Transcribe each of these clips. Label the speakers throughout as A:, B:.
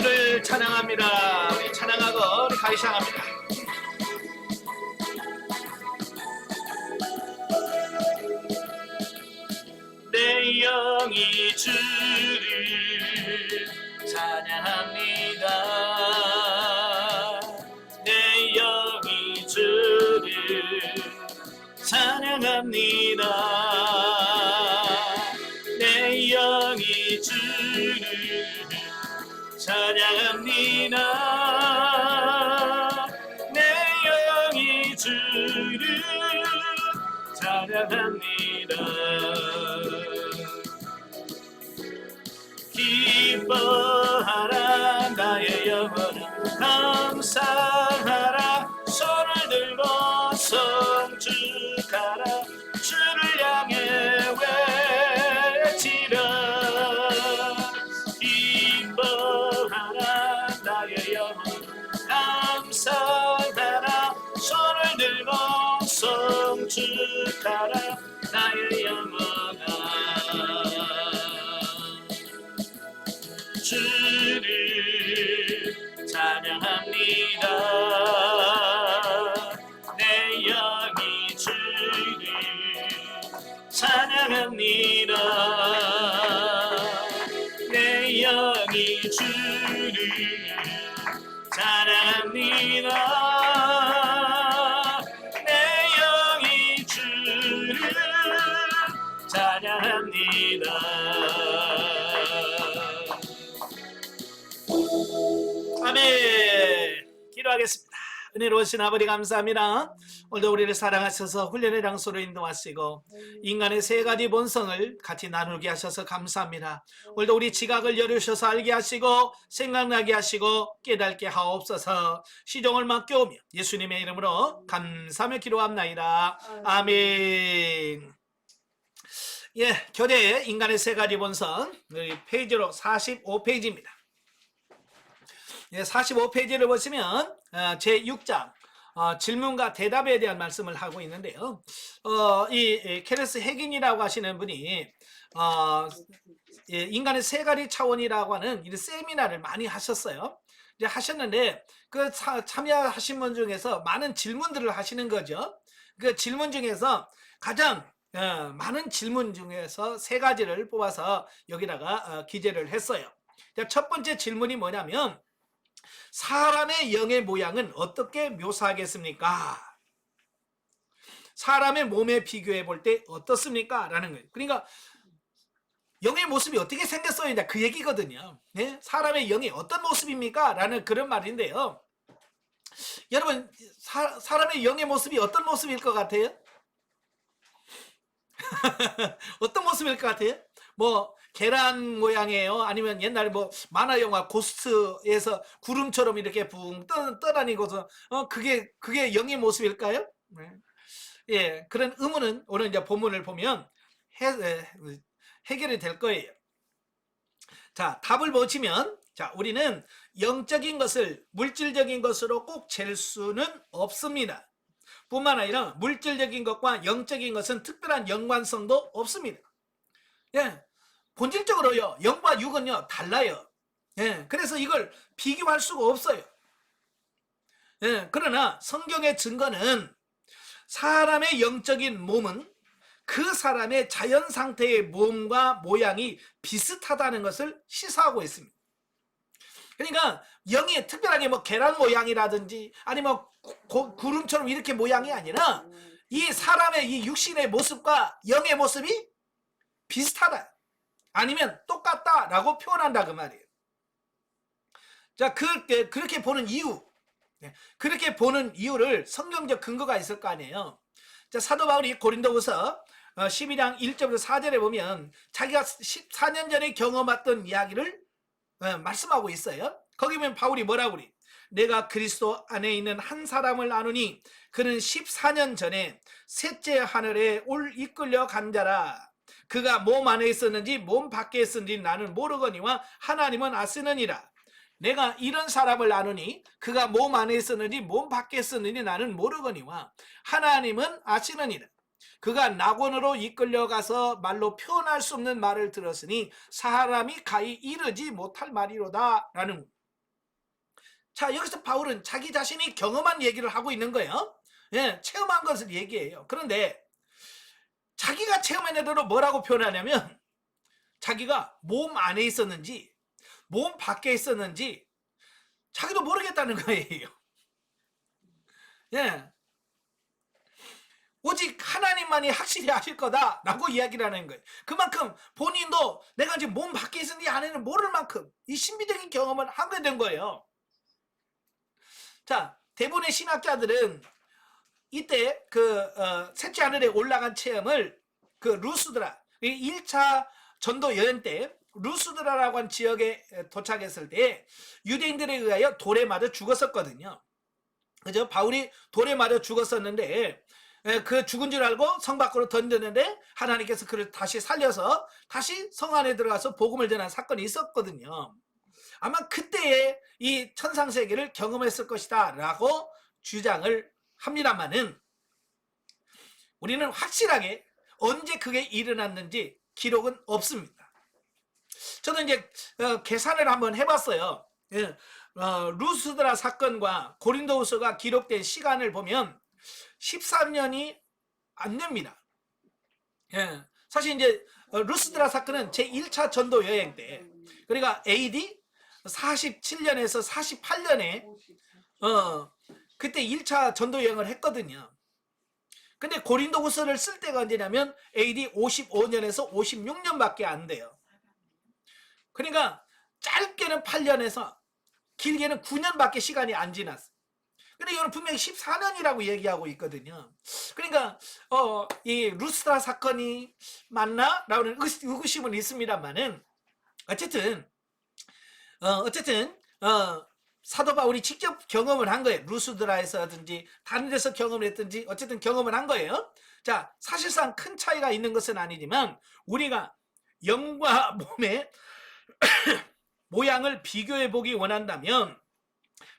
A: 주를 찬양합니다. 우리 찬양하고 우리 가시합니다. 내 영이 주를 찬양합니다. 내 영이 주를 찬양합니다. 내 영이 주를 찬양합니다. 내 영이 주를 찬양합니다. 기뻐하라 나의 영혼아, 감사하라 손을 들고 성축하라. 주를 향해 외치라. 기뻐하라 나의 영혼아, 감사하라 손을 들고 성축하라. 나의 영혼아, 주를 찬양합니다. 내 영이 주를 찬양합니다. 내 영이 주를 찬양합니다. 내 영이 주를 찬양합니다. 아멘. 기도하겠습니다. 은혜로우신 아버지 감사합니다. 오늘도 우리를 사랑하셔서 훈련의 장소로 인도하시고 인간의 세 가지 본성을 같이 나누게 하셔서 감사합니다. 오늘도 우리 지각을 열으셔서 알게 하시고 생각나게 하시고 깨닫게 하옵소서. 시종을 맡겨오며 예수님의 이름으로 감사하며 기도합나이다. 아멘. 예, 교재 인간의 세 가지 본성 페이지로 45페이지입니다. 예, 45페이지를 보시면 제6장 질문과 대답에 대한 말씀을 하고 있는데요. 이 케네스 해긴이라고 하시는 분이 예, 인간의 세 가지 차원이라고 하는 이 세미나를 많이 하셨어요. 이제 하셨는데 그 참여하신 분 중에서 많은 질문들을 하시는 거죠. 그 질문 중에서 가장 많은 질문 중에서 세 가지를 뽑아서 여기다가 기재를 했어요. 첫 번째 질문이 뭐냐면 사람의 영의 모양은 어떻게 묘사하겠습니까? 사람의 몸에 비교해 볼 때 어떻습니까? 라는 거예요. 그러니까 영의 모습이 어떻게 생겼어요? 그 얘기거든요. 네? 사람의 영이 어떤 모습입니까? 라는 그런 말인데요. 여러분, 사람의 영의 모습이 어떤 모습일 것 같아요? 어떤 모습일 것 같아요? 뭐 계란 모양이에요? 아니면 옛날에 뭐 만화 영화 고스트에서 구름처럼 이렇게 붕 떠다니고서 그게 영의 모습일까요? 네. 예, 그런 의문은 오늘 이제 본문을 보면 해결이 될 거예요. 자, 답을 보시면 자, 우리는 영적인 것을 물질적인 것으로 꼭 잴 수는 없습니다. 뿐만 아니라 물질적인 것과 영적인 것은 특별한 연관성도 없습니다. 예, 본질적으로요, 영과 육은요 달라요. 예, 그래서 이걸 비교할 수가 없어요. 예, 그러나 성경의 증거는 사람의 영적인 몸은 그 사람의 자연 상태의 몸과 모양이 비슷하다는 것을 시사하고 있습니다. 그러니까 영이 특별하게 뭐 계란 모양이라든지 아니면 구름처럼 이렇게 모양이 아니라 이 사람의 이 육신의 모습과 영의 모습이 비슷하다 아니면 똑같다라고 표현한다 그 말이에요. 자, 그렇게 보는 이유, 그렇게 보는 이유를 성경적 근거가 있을 거 아니에요. 자, 사도 바울이 고린도후서 12장 1절부터 4절에 보면 자기가 14년 전에 경험했던 이야기를 말씀하고 있어요. 거기 보면 바울이 뭐라고 그래? 내가 그리스도 안에 있는 한 사람을 아노니 그는 14년 전에 셋째 하늘에 이끌려 간 자라. 그가 몸 안에 있었는지 몸 밖에 있었는지 나는 모르거니와 하나님은 아시느니라. 내가 이런 사람을 아노니 그가 몸 안에 있었는지 몸 밖에 있었는지 나는 모르거니와 하나님은 아시느니라. 그가 낙원으로 이끌려가서 말로 표현할 수 없는 말을 들었으니 사람이 가히 이르지 못할 말이로다 라는 자, 여기서 바울은 자기 자신이 경험한 얘기를 하고 있는 거예요. 예, 체험한 것을 얘기해요. 그런데 자기가 체험한 대로 뭐라고 표현하냐면 자기가 몸 안에 있었는지 몸 밖에 있었는지 자기도 모르겠다는 거예요. 예. 오직 하나님만이 확실히 하실 거다라고 이야기를 하는 거예요. 그만큼 본인도 내가 지금 몸 밖에 있었는지 안에는 모를 만큼 이 신비적인 경험을 하게 된 거예요. 자, 대부분의 신학자들은 이때 셋째 하늘에 올라간 체험을 루스드라, 1차 전도 여행 때 루스드라라고 한 지역에 도착했을 때 유대인들에 의하여 돌에 맞아 죽었었거든요. 그죠? 바울이 돌에 맞아 죽었었는데 그 죽은 줄 알고 성 밖으로 던졌는데 하나님께서 그를 다시 살려서 다시 성 안에 들어가서 복음을 전한 사건이 있었거든요. 아마 그때의 이 천상세계를 경험했을 것이다 라고 주장을 합니다만은 우리는 확실하게 언제 그게 일어났는지 기록은 없습니다. 저는 이제 계산을 한번 해봤어요. 루스드라 사건과 고린도후서가 기록된 시간을 보면 13년이 안 됩니다. 예, 사실 이제 루스드라 사건은 제1차 전도 여행 때, 그러니까 AD 47년에서 48년에 그때 1차 전도 여행을 했거든요. 근데 고린도후서를 쓸 때가 언제냐면 AD 55년에서 56년밖에 안 돼요. 그러니까 짧게는 8년에서 길게는 9년밖에 시간이 안 지났어요. 근데 이거는 분명히 14년이라고 얘기하고 있거든요. 그러니까 이 루스드라 사건이 맞나? 라는 의구심은 있습니다만은 어쨌든 사도 바울이 직접 경험을 한 거예요. 루스드라에서든지 다른 데서 경험을 했든지 어쨌든 경험을 한 거예요. 자, 사실상 큰 차이가 있는 것은 아니지만 우리가 영과 몸의 모양을 비교해 보기 원한다면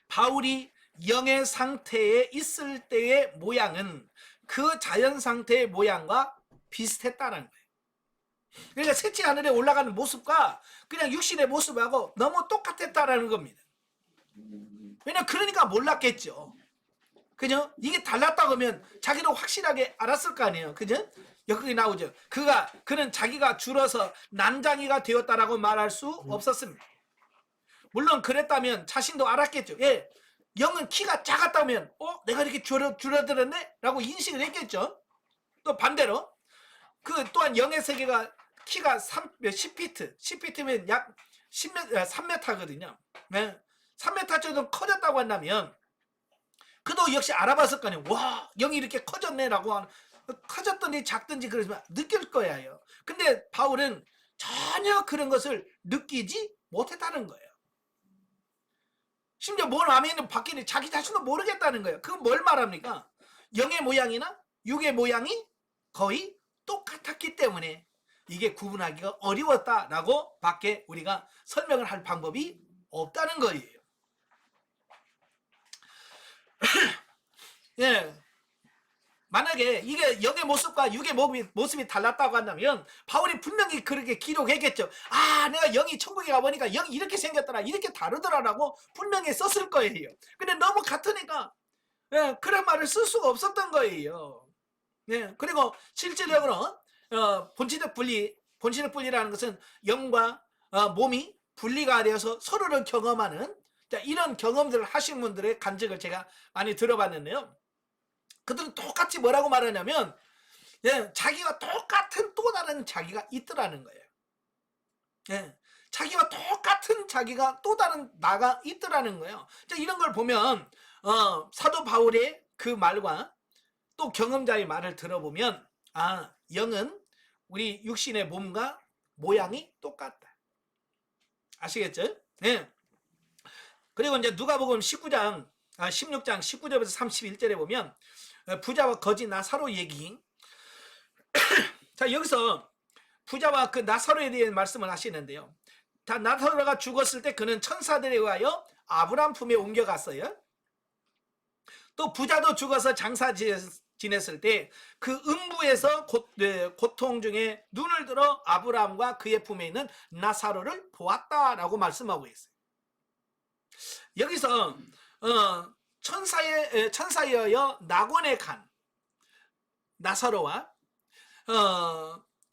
A: 바울이 영의 상태에 있을 때의 모양은 그 자연 상태의 모양과 비슷했다는 거예요. 그러니까 셋째 하늘에 올라가는 모습과 그냥 육신의 모습하고 너무 똑같았다라는 겁니다. 그러니까 몰랐겠죠. 그죠? 이게 달랐다고 하면 자기도 확실하게 알았을 거 아니에요. 그죠? 여기 나오죠. 그는 자기가 줄어서 난장이가 되었다라고 말할 수 없었습니다. 물론 그랬다면 자신도 알았겠죠. 예, 영은 키가 작았다면 내가 이렇게 줄어들었네? 라고 인식을 했겠죠. 또 반대로 또한 영의 세계가 키가 10피트, 10피트면 약 3m거든요. 네. 3m 정도 커졌다고 한다면 그도 역시 알아봤을 거 아니에요. 와, 영이 이렇게 커졌네라고 커졌든지 작든지 그러지만 느낄 거예요. 근데 바울은 전혀 그런 것을 느끼지 못했다는 거예요. 심지어 몸 안에 있는 밖에 있는 자기 자신도 모르겠다는 거예요. 그건 뭘 말합니까? 영의 모양이나 육의 모양이 거의 똑같았기 때문에 이게 구분하기가 어려웠다라고 밖에 우리가 설명을 할 방법이 없다는 거예요. 예. 만약에 이게 영의 모습과 육의 모습이 달랐다고 한다면 바울이 분명히 그렇게 기록했겠죠. 아, 내가 영이 천국에 가보니까 영이 이렇게 생겼더라, 이렇게 다르더라라고 분명히 썼을 거예요. 근데 너무 같으니까 그런 말을 쓸 수가 없었던 거예요. 그리고 실질적으로 본질적 분리라는 것은 영과 몸이 분리가 되어서 서로를 경험하는 이런 경험들을 하신 분들의 간증을 제가 많이 들어봤는데요. 그들은 똑같이 뭐라고 말하냐면 자기와 똑같은 또 다른 자기가 있더라는 거예요. 자기와 똑같은 자기가 또 다른 나가 있더라는 거예요. 이런 걸 보면 사도 바울의 그 말과 또 경험자의 말을 들어보면 영은 우리 육신의 몸과 모양이 똑같다. 아시겠죠? 네. 그리고 이제 누가복음 16장 19절에서 31절에 보면 부자와 거지 나사로 얘기. 자, 여기서 부자와 그 나사로에 대한 말씀을 하시는데요. 다 나사로가 죽었을 때 그는 천사들에 의하여 아브라함 품에 옮겨갔어요. 또 부자도 죽어서 장사 지냈을 때 그 음부에서 고통 중에 눈을 들어 아브라함과 그의 품에 있는 나사로를 보았다라고 말씀하고 있어요. 여기서 천사여여 낙원에 간 나사로와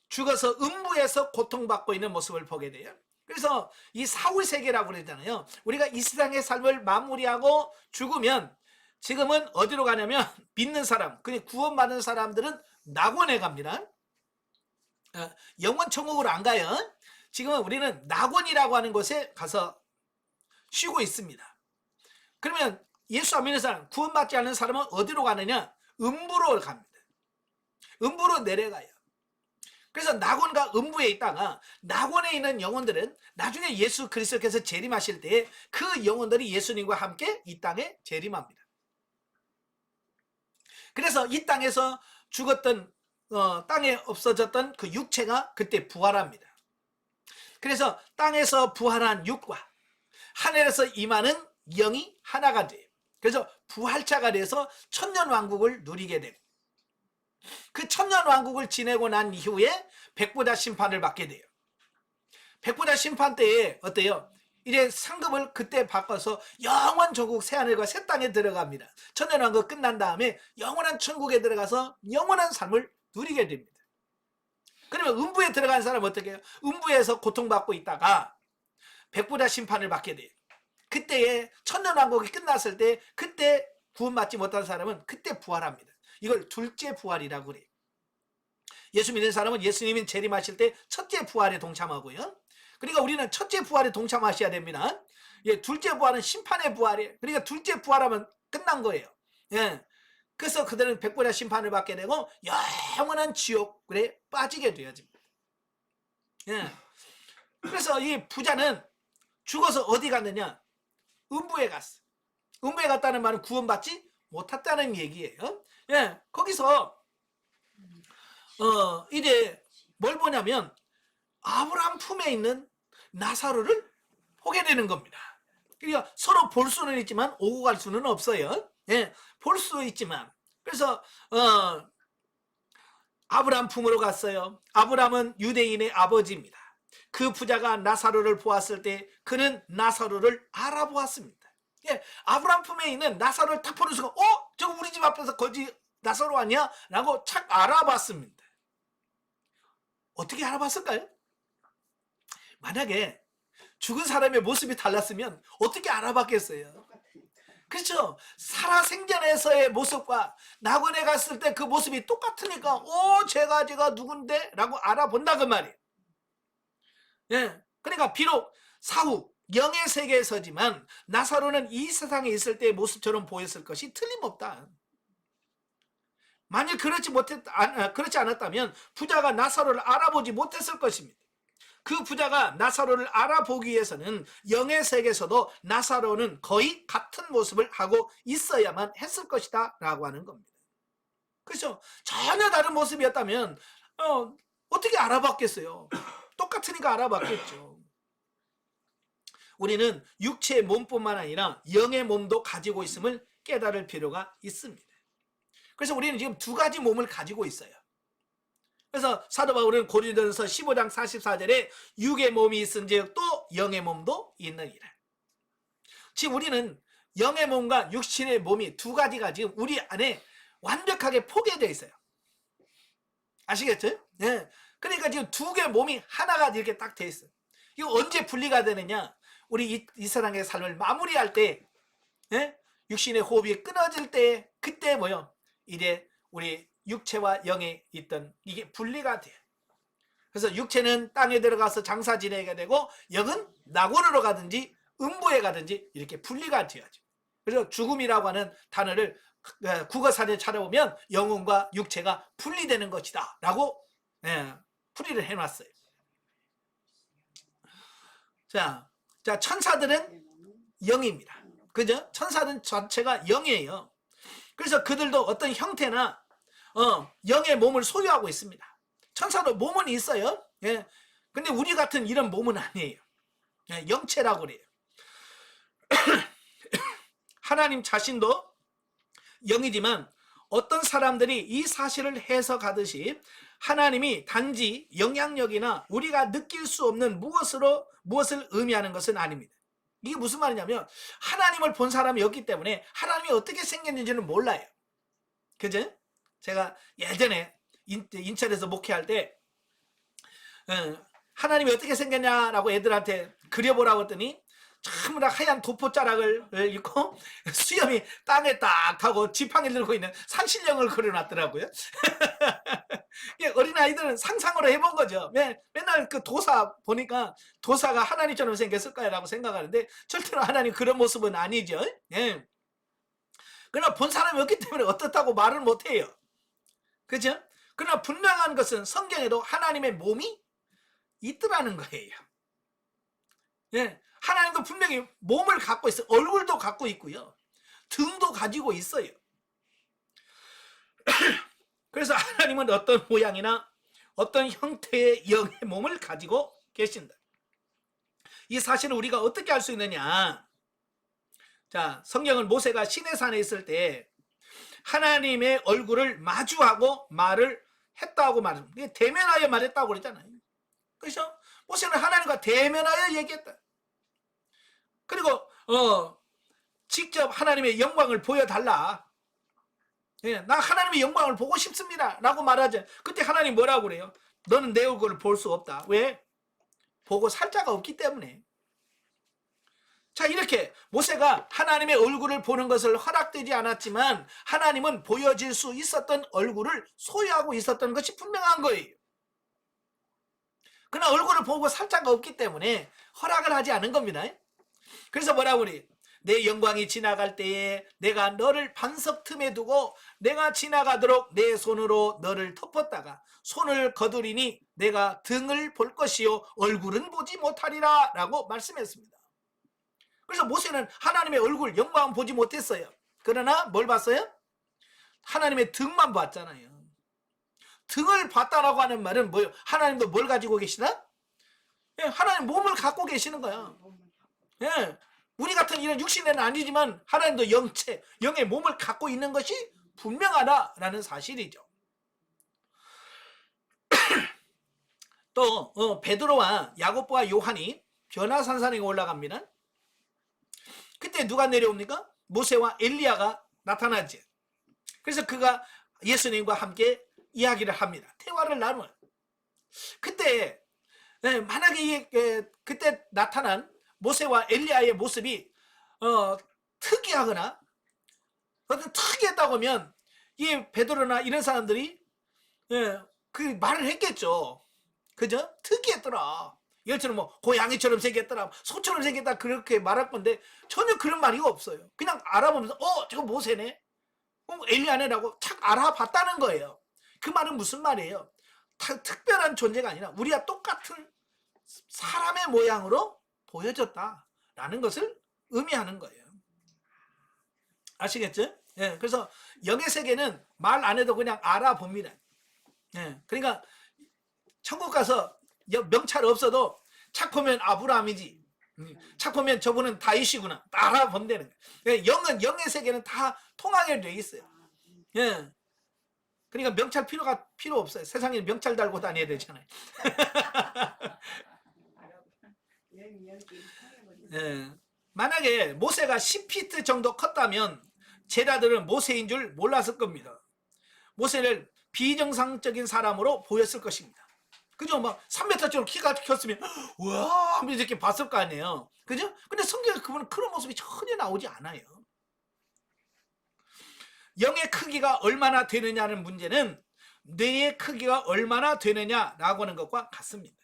A: 죽어서 음부에서 고통받고 있는 모습을 보게 돼요. 그래서 이 사후 세계라고 그러잖아요. 우리가 이 세상의 삶을 마무리하고 죽으면 지금은 어디로 가냐면 믿는 사람, 그 구원받은 사람들은 낙원에 갑니다. 영원 천국으로 안 가요. 지금은 우리는 낙원이라고 하는 곳에 가서 쉬고 있습니다. 그러면 예수 안 믿는 사람, 구원받지 않는 사람은 어디로 가느냐? 음부로 갑니다. 음부로 내려가요. 그래서 낙원과 음부에 있다가 낙원에 있는 영혼들은 나중에 예수 그리스도께서 재림하실 때 그 영혼들이 예수님과 함께 이 땅에 재림합니다. 그래서 이 땅에서 죽었던 땅에 없어졌던 그 육체가 그때 부활합니다. 그래서 땅에서 부활한 육과 하늘에서 임하는 영이 하나가 돼요. 그래서 부활자가 돼서 천년왕국을 누리게 되고, 그 천년왕국을 지내고 난 이후에 백보자 심판을 받게 돼요. 백보자 심판 때에 어때요? 이제 상급을 그때 바꿔서 영원 조국 새하늘과 새 땅에 들어갑니다. 천년왕국 끝난 다음에 영원한 천국에 들어가서 영원한 삶을 누리게 됩니다. 그러면 음부에 들어간 사람은 어떻게 해요? 음부에서 고통받고 있다가 백보자 심판을 받게 돼요. 그때에 천년왕국이 끝났을 때 그때 구원받지 못한 사람은 그때 부활합니다. 이걸 둘째 부활이라고 그래요. 예수 믿는 사람은 예수님이 재림하실 때 첫째 부활에 동참하고요. 그러니까 우리는 첫째 부활에 동참하셔야 됩니다. 예, 둘째 부활은 심판의 부활이에요. 그러니까 둘째 부활하면 끝난 거예요. 예. 그래서 그들은 백보자 심판을 받게 되고 영원한 지옥에 빠지게 되어집니다. 예. 그래서 이 부자는 죽어서 어디 갔느냐? 음부에 갔어. 음부에 갔다는 말은 구원받지 못했다는 얘기예요. 예. 거기서 이제 뭘 보냐면 아브라함 품에 있는 나사로를 보게 되는 겁니다. 그러니까 서로 볼 수는 있지만 오고 갈 수는 없어요. 예, 볼 수 있지만. 그래서 아브라함 품으로 갔어요. 아브라함은 유대인의 아버지입니다. 그 부자가 나사로를 보았을 때 그는 나사로를 알아보았습니다. 예, 아브라함 품에 있는 나사로를 딱 보는 순간 저거 우리 집 앞에서 거지 나사로 아니야? 라고 착 알아봤습니다. 어떻게 알아봤을까요? 만약에 죽은 사람의 모습이 달랐으면 어떻게 알아봤겠어요? 그렇죠? 살아생전에서의 모습과 낙원에 갔을 때 그 모습이 똑같으니까 제가 누군데? 라고 알아본다 그 말이에요. 예, 그러니까 비록 사후 영의 세계에서지만 나사로는 이 세상에 있을 때의 모습처럼 보였을 것이 틀림없다. 만일 그렇지 않았다면 부자가 나사로를 알아보지 못했을 것입니다. 그 부자가 나사로를 알아보기 위해서는 영의 세계에서도 나사로는 거의 같은 모습을 하고 있어야만 했을 것이다 라고 하는 겁니다. 그렇죠? 전혀 다른 모습이었다면 어떻게 알아봤겠어요? 똑같으니까 알아봤겠죠. 우리는 육체의 몸뿐만 아니라 영의 몸도 가지고 있음을 깨달을 필요가 있습니다. 그래서 우리는 지금 두 가지 몸을 가지고 있어요. 그래서 사도 바울은 고린도전서 15장 44절에 육의 몸이 있은즉 또 영의 몸도 있느니라. 지금 우리는 영의 몸과 육신의 몸이 두 가지가 지금 우리 안에 완벽하게 포개되어 있어요. 아시겠죠? 네. 그러니까 지금 두 개의 몸이 하나가 이렇게 딱 돼 있어요. 이거 언제 분리가 되느냐? 우리 이 세상의 삶을 마무리할 때, 네? 육신의 호흡이 끊어질 때, 그때 뭐요? 이제 우리 육체와 영에 있던 이게 분리가 돼요. 그래서 육체는 땅에 들어가서 장사 지내게 되고 영은 낙원으로 가든지 음부에 가든지 이렇게 분리가 되어야죠. 그래서 죽음이라고 하는 단어를 국어사전에 찾아보면 영혼과 육체가 분리되는 것이다 라고 풀이를 해놨어요. 자, 천사들은 영입니다. 그죠? 천사들은 자체가 영이에요. 그래서 그들도 어떤 형태나 영의 몸을 소유하고 있습니다. 천사도 몸은 있어요. 예. 근데 우리 같은 이런 몸은 아니에요. 예, 영체라고 그래요. 하나님 자신도 영이지만 어떤 사람들이 이 사실을 해석하듯이 하나님이 단지 영향력이나 우리가 느낄 수 없는 무엇을 의미하는 것은 아닙니다. 이게 무슨 말이냐면 하나님을 본 사람이 없기 때문에 하나님이 어떻게 생겼는지는 몰라요. 그죠? 제가 예전에 인천에서 목회할 때 하나님이 어떻게 생겼냐라고 애들한테 그려보라고 했더니 전부 다 하얀 도포자락을 입고 수염이 땅에 딱 하고 지팡이 들고 있는 산신령을 그려놨더라고요. 어린아이들은 상상으로 해본 거죠. 맨날 그 도사 보니까 도사가 하나님처럼 생겼을 거라고 생각하는데 절대로 하나님 그런 모습은 아니죠. 예. 그러나 본 사람이 없기 때문에 어떻다고 말을 못해요. 그죠? 그러나 분명한 것은 성경에도 하나님의 몸이 있더라는 거예요. 예. 하나님도 분명히 몸을 갖고 있어요. 얼굴도 갖고 있고요. 등도 가지고 있어요. 그래서 하나님은 어떤 모양이나 어떤 형태의 영의 몸을 가지고 계신다. 이 사실을 우리가 어떻게 알 수 있느냐? 자, 성경은 모세가 시내산에 있을 때 하나님의 얼굴을 마주하고 말을 했다고 말합니다. 대면하여 말했다고 그랬잖아요. 그래서 모세는 하나님과 대면하여 얘기했다. 그리고 직접 하나님의 영광을 보여달라. 예, 나 하나님의 영광을 보고 싶습니다 라고 말하죠. 그때 하나님 뭐라고 그래요? 너는 내 얼굴을 볼 수 없다. 왜? 보고 살 자가 없기 때문에. 자, 이렇게 모세가 하나님의 얼굴을 보는 것을 허락되지 않았지만 하나님은 보여질 수 있었던 얼굴을 소유하고 있었던 것이 분명한 거예요. 그러나 얼굴을 보고 살 자가 없기 때문에 허락을 하지 않은 겁니다. 그래서 뭐라고 그래? 내 영광이 지나갈 때에 내가 너를 반석 틈에 두고 내가 지나가도록 내 손으로 너를 덮었다가 손을 거두리니 내가 등을 볼 것이요 얼굴은 보지 못하리라 라고 말씀했습니다. 그래서 모세는 하나님의 얼굴 영광은 보지 못했어요. 그러나 뭘 봤어요? 하나님의 등만 봤잖아요. 등을 봤다라고 하는 말은 뭐예요? 하나님도 뭘 가지고 계시나? 예, 하나님 몸을 갖고 계시는 거야. 예, 우리 같은 이런 육신에는 아니지만 하나님도 영체, 영의 몸을 갖고 있는 것이 분명하다라는 사실이죠. 또 베드로와 야고보와 요한이 변화산산에 올라갑니다. 그때 누가 내려옵니까? 모세와 엘리야가 나타나지. 그래서 그가 예수님과 함께 이야기를 합니다. 대화를 나눠요. 그때 만약에 그때 나타난 모세와 엘리야의 모습이 특이하거나 어떤 특이했다고 하면 이 베드로나 이런 사람들이 그 말을 했겠죠. 그죠? 특이했더라. 이것처럼 뭐 고양이처럼 생겼더라, 소처럼 생겼다 그렇게 말할 건데 전혀 그런 말이 없어요. 그냥 알아보면서 저거 모세네, 엘리야네라고 착 알아봤다는 거예요. 그 말은 무슨 말이에요? 특별한 존재가 아니라 우리와 똑같은 사람의 모양으로 보여졌다라는 것을 의미하는 거예요. 아시겠죠? 예, 그래서 영의 세계는 말 안 해도 그냥 알아봅니다. 예, 그러니까 천국 가서 명찰 없어도 착 보면 아브라함이지, 착 보면 저분은 다윗이구나 알아본다는 거예요. 영은, 영의 세계는 다 통하게 돼 있어요. 예, 그러니까 명찰 필요 없어요. 세상에 명찰 달고 다녀야 되잖아요. 예, 만약에 모세가 10피트 정도 컸다면 제자들은 모세인 줄 몰랐을 겁니다. 모세를 비정상적인 사람으로 보였을 것입니다. 그죠? 막 3m쯤 키가 컸으면 와 하면서 이렇게 봤을 거 아니에요. 그죠? 근데 성경에 그분은 그런 모습이 전혀 나오지 않아요. 영의 크기가 얼마나 되느냐는 문제는 뇌의 크기가 얼마나 되느냐라고 하는 것과 같습니다.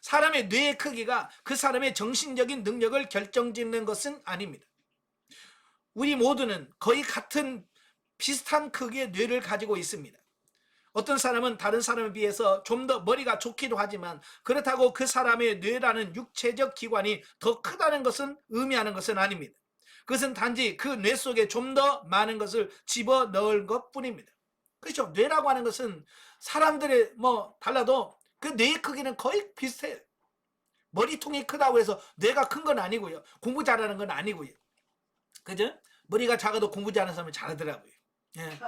A: 사람의 뇌의 크기가 그 사람의 정신적인 능력을 결정짓는 것은 아닙니다. 우리 모두는 거의 같은 비슷한 크기의 뇌를 가지고 있습니다. 어떤 사람은 다른 사람에 비해서 좀 더 머리가 좋기도 하지만 그렇다고 그 사람의 뇌라는 육체적 기관이 더 크다는 것은 의미하는 것은 아닙니다. 그것은 단지 그 뇌 속에 좀 더 많은 것을 집어넣을 것뿐입니다. 그렇죠? 뇌라고 하는 것은 사람들의 달라도 그 뇌의 크기는 거의 비슷해요. 머리통이 크다고 해서 뇌가 큰 건 아니고요. 공부 잘하는 건 아니고요. 그죠? 머리가 작아도 공부 잘하는 사람은 잘하더라고요. 예.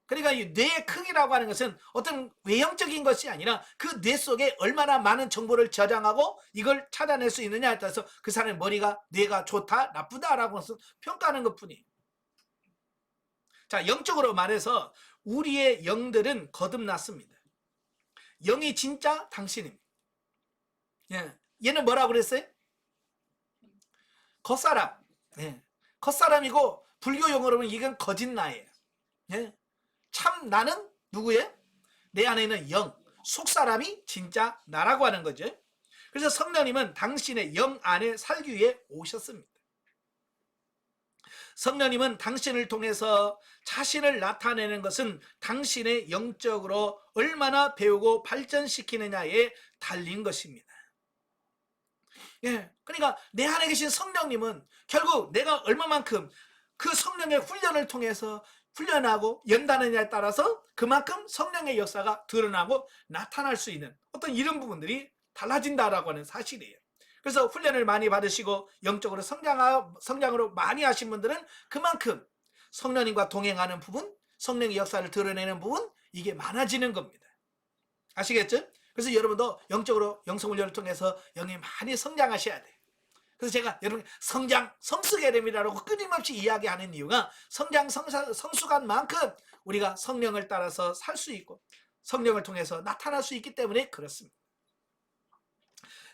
A: 그러니까 이 뇌의 크기라고 하는 것은 어떤 외형적인 것이 아니라 그 뇌 속에 얼마나 많은 정보를 저장하고 이걸 찾아낼 수 있느냐에 따라서 그 사람의 머리가, 뇌가 좋다 나쁘다라고 해서 평가하는 것뿐이에요. 자, 영적으로 말해서 우리의 영들은 거듭났습니다. 영이 진짜 당신입니다. 예. 얘는 뭐라고 그랬어요? 겉사람. 예. 겉사람이고 불교 용어로는 이건 거짓 나예요. 예. 참 나는 누구예요? 내 안에 있는 영, 속사람이 진짜 나라고 하는 거죠. 그래서 성령님은 당신의 영 안에 살기 위해 오셨습니다. 성령님은 당신을 통해서 자신을 나타내는 것은 당신의 영적으로 얼마나 배우고 발전시키느냐에 달린 것입니다. 예, 그러니까 내 안에 계신 성령님은 결국 내가 얼마만큼 그 성령의 훈련을 통해서 훈련하고 연다느냐에 따라서 그만큼 성령의 역사가 드러나고 나타날 수 있는 어떤 이런 부분들이 달라진다라고 하는 사실이에요. 그래서 훈련을 많이 받으시고 영적으로 성장으로 많이 하신 분들은 그만큼 성령님과 동행하는 부분, 성령의 역사를 드러내는 부분, 이게 많아지는 겁니다. 아시겠죠? 그래서 여러분도 영적으로 영성훈련을 통해서 영이 많이 성장하셔야 돼요. 그래서 제가 여러분 성장, 성숙계름이라고 끊임없이 이야기하는 이유가 성장, 성숙한 만큼 우리가 성령을 따라서 살 수 있고 성령을 통해서 나타날 수 있기 때문에 그렇습니다.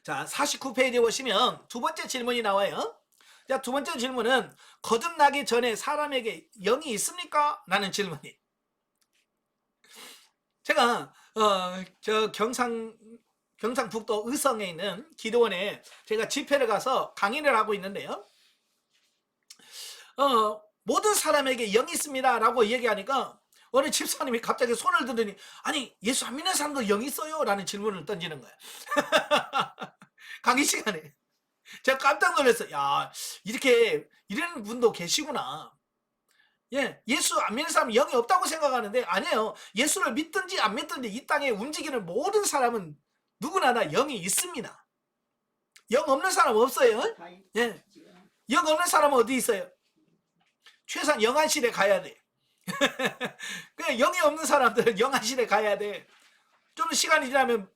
A: 자, 49페이지에 보시면 두 번째 질문이 나와요. 자, 두 번째 질문은 거듭나기 전에 사람에게 영이 있습니까? 라는 질문이. 제가 저 경상북도 의성에 있는 기도원에 제가 집회를 가서 강의를 하고 있는데요. 모든 사람에게 영이 있습니다 라고 얘기하니까 어느 집사님이 갑자기 손을 들더니 아니 예수 안 믿는 사람도 영이 있어요? 라는 질문을 던지는 거야. 강의 시간에. 제가 깜짝 놀랐어요. 야, 이렇게 이런 분도 계시구나. 예, 예수 안 믿는 사람은 영이 없다고 생각하는데 아니에요. 예수를 믿든지 안 믿든지 이 땅에 움직이는 모든 사람은 누구나 다 영이 있습니다. 영 없는 사람 없어요. 예, 영 없는 사람은 어디 있어요? 최소한 영안실에 가야 돼. 그냥 영이 없는 사람들은 영안실에 가야 돼. 좀 시간이 지나면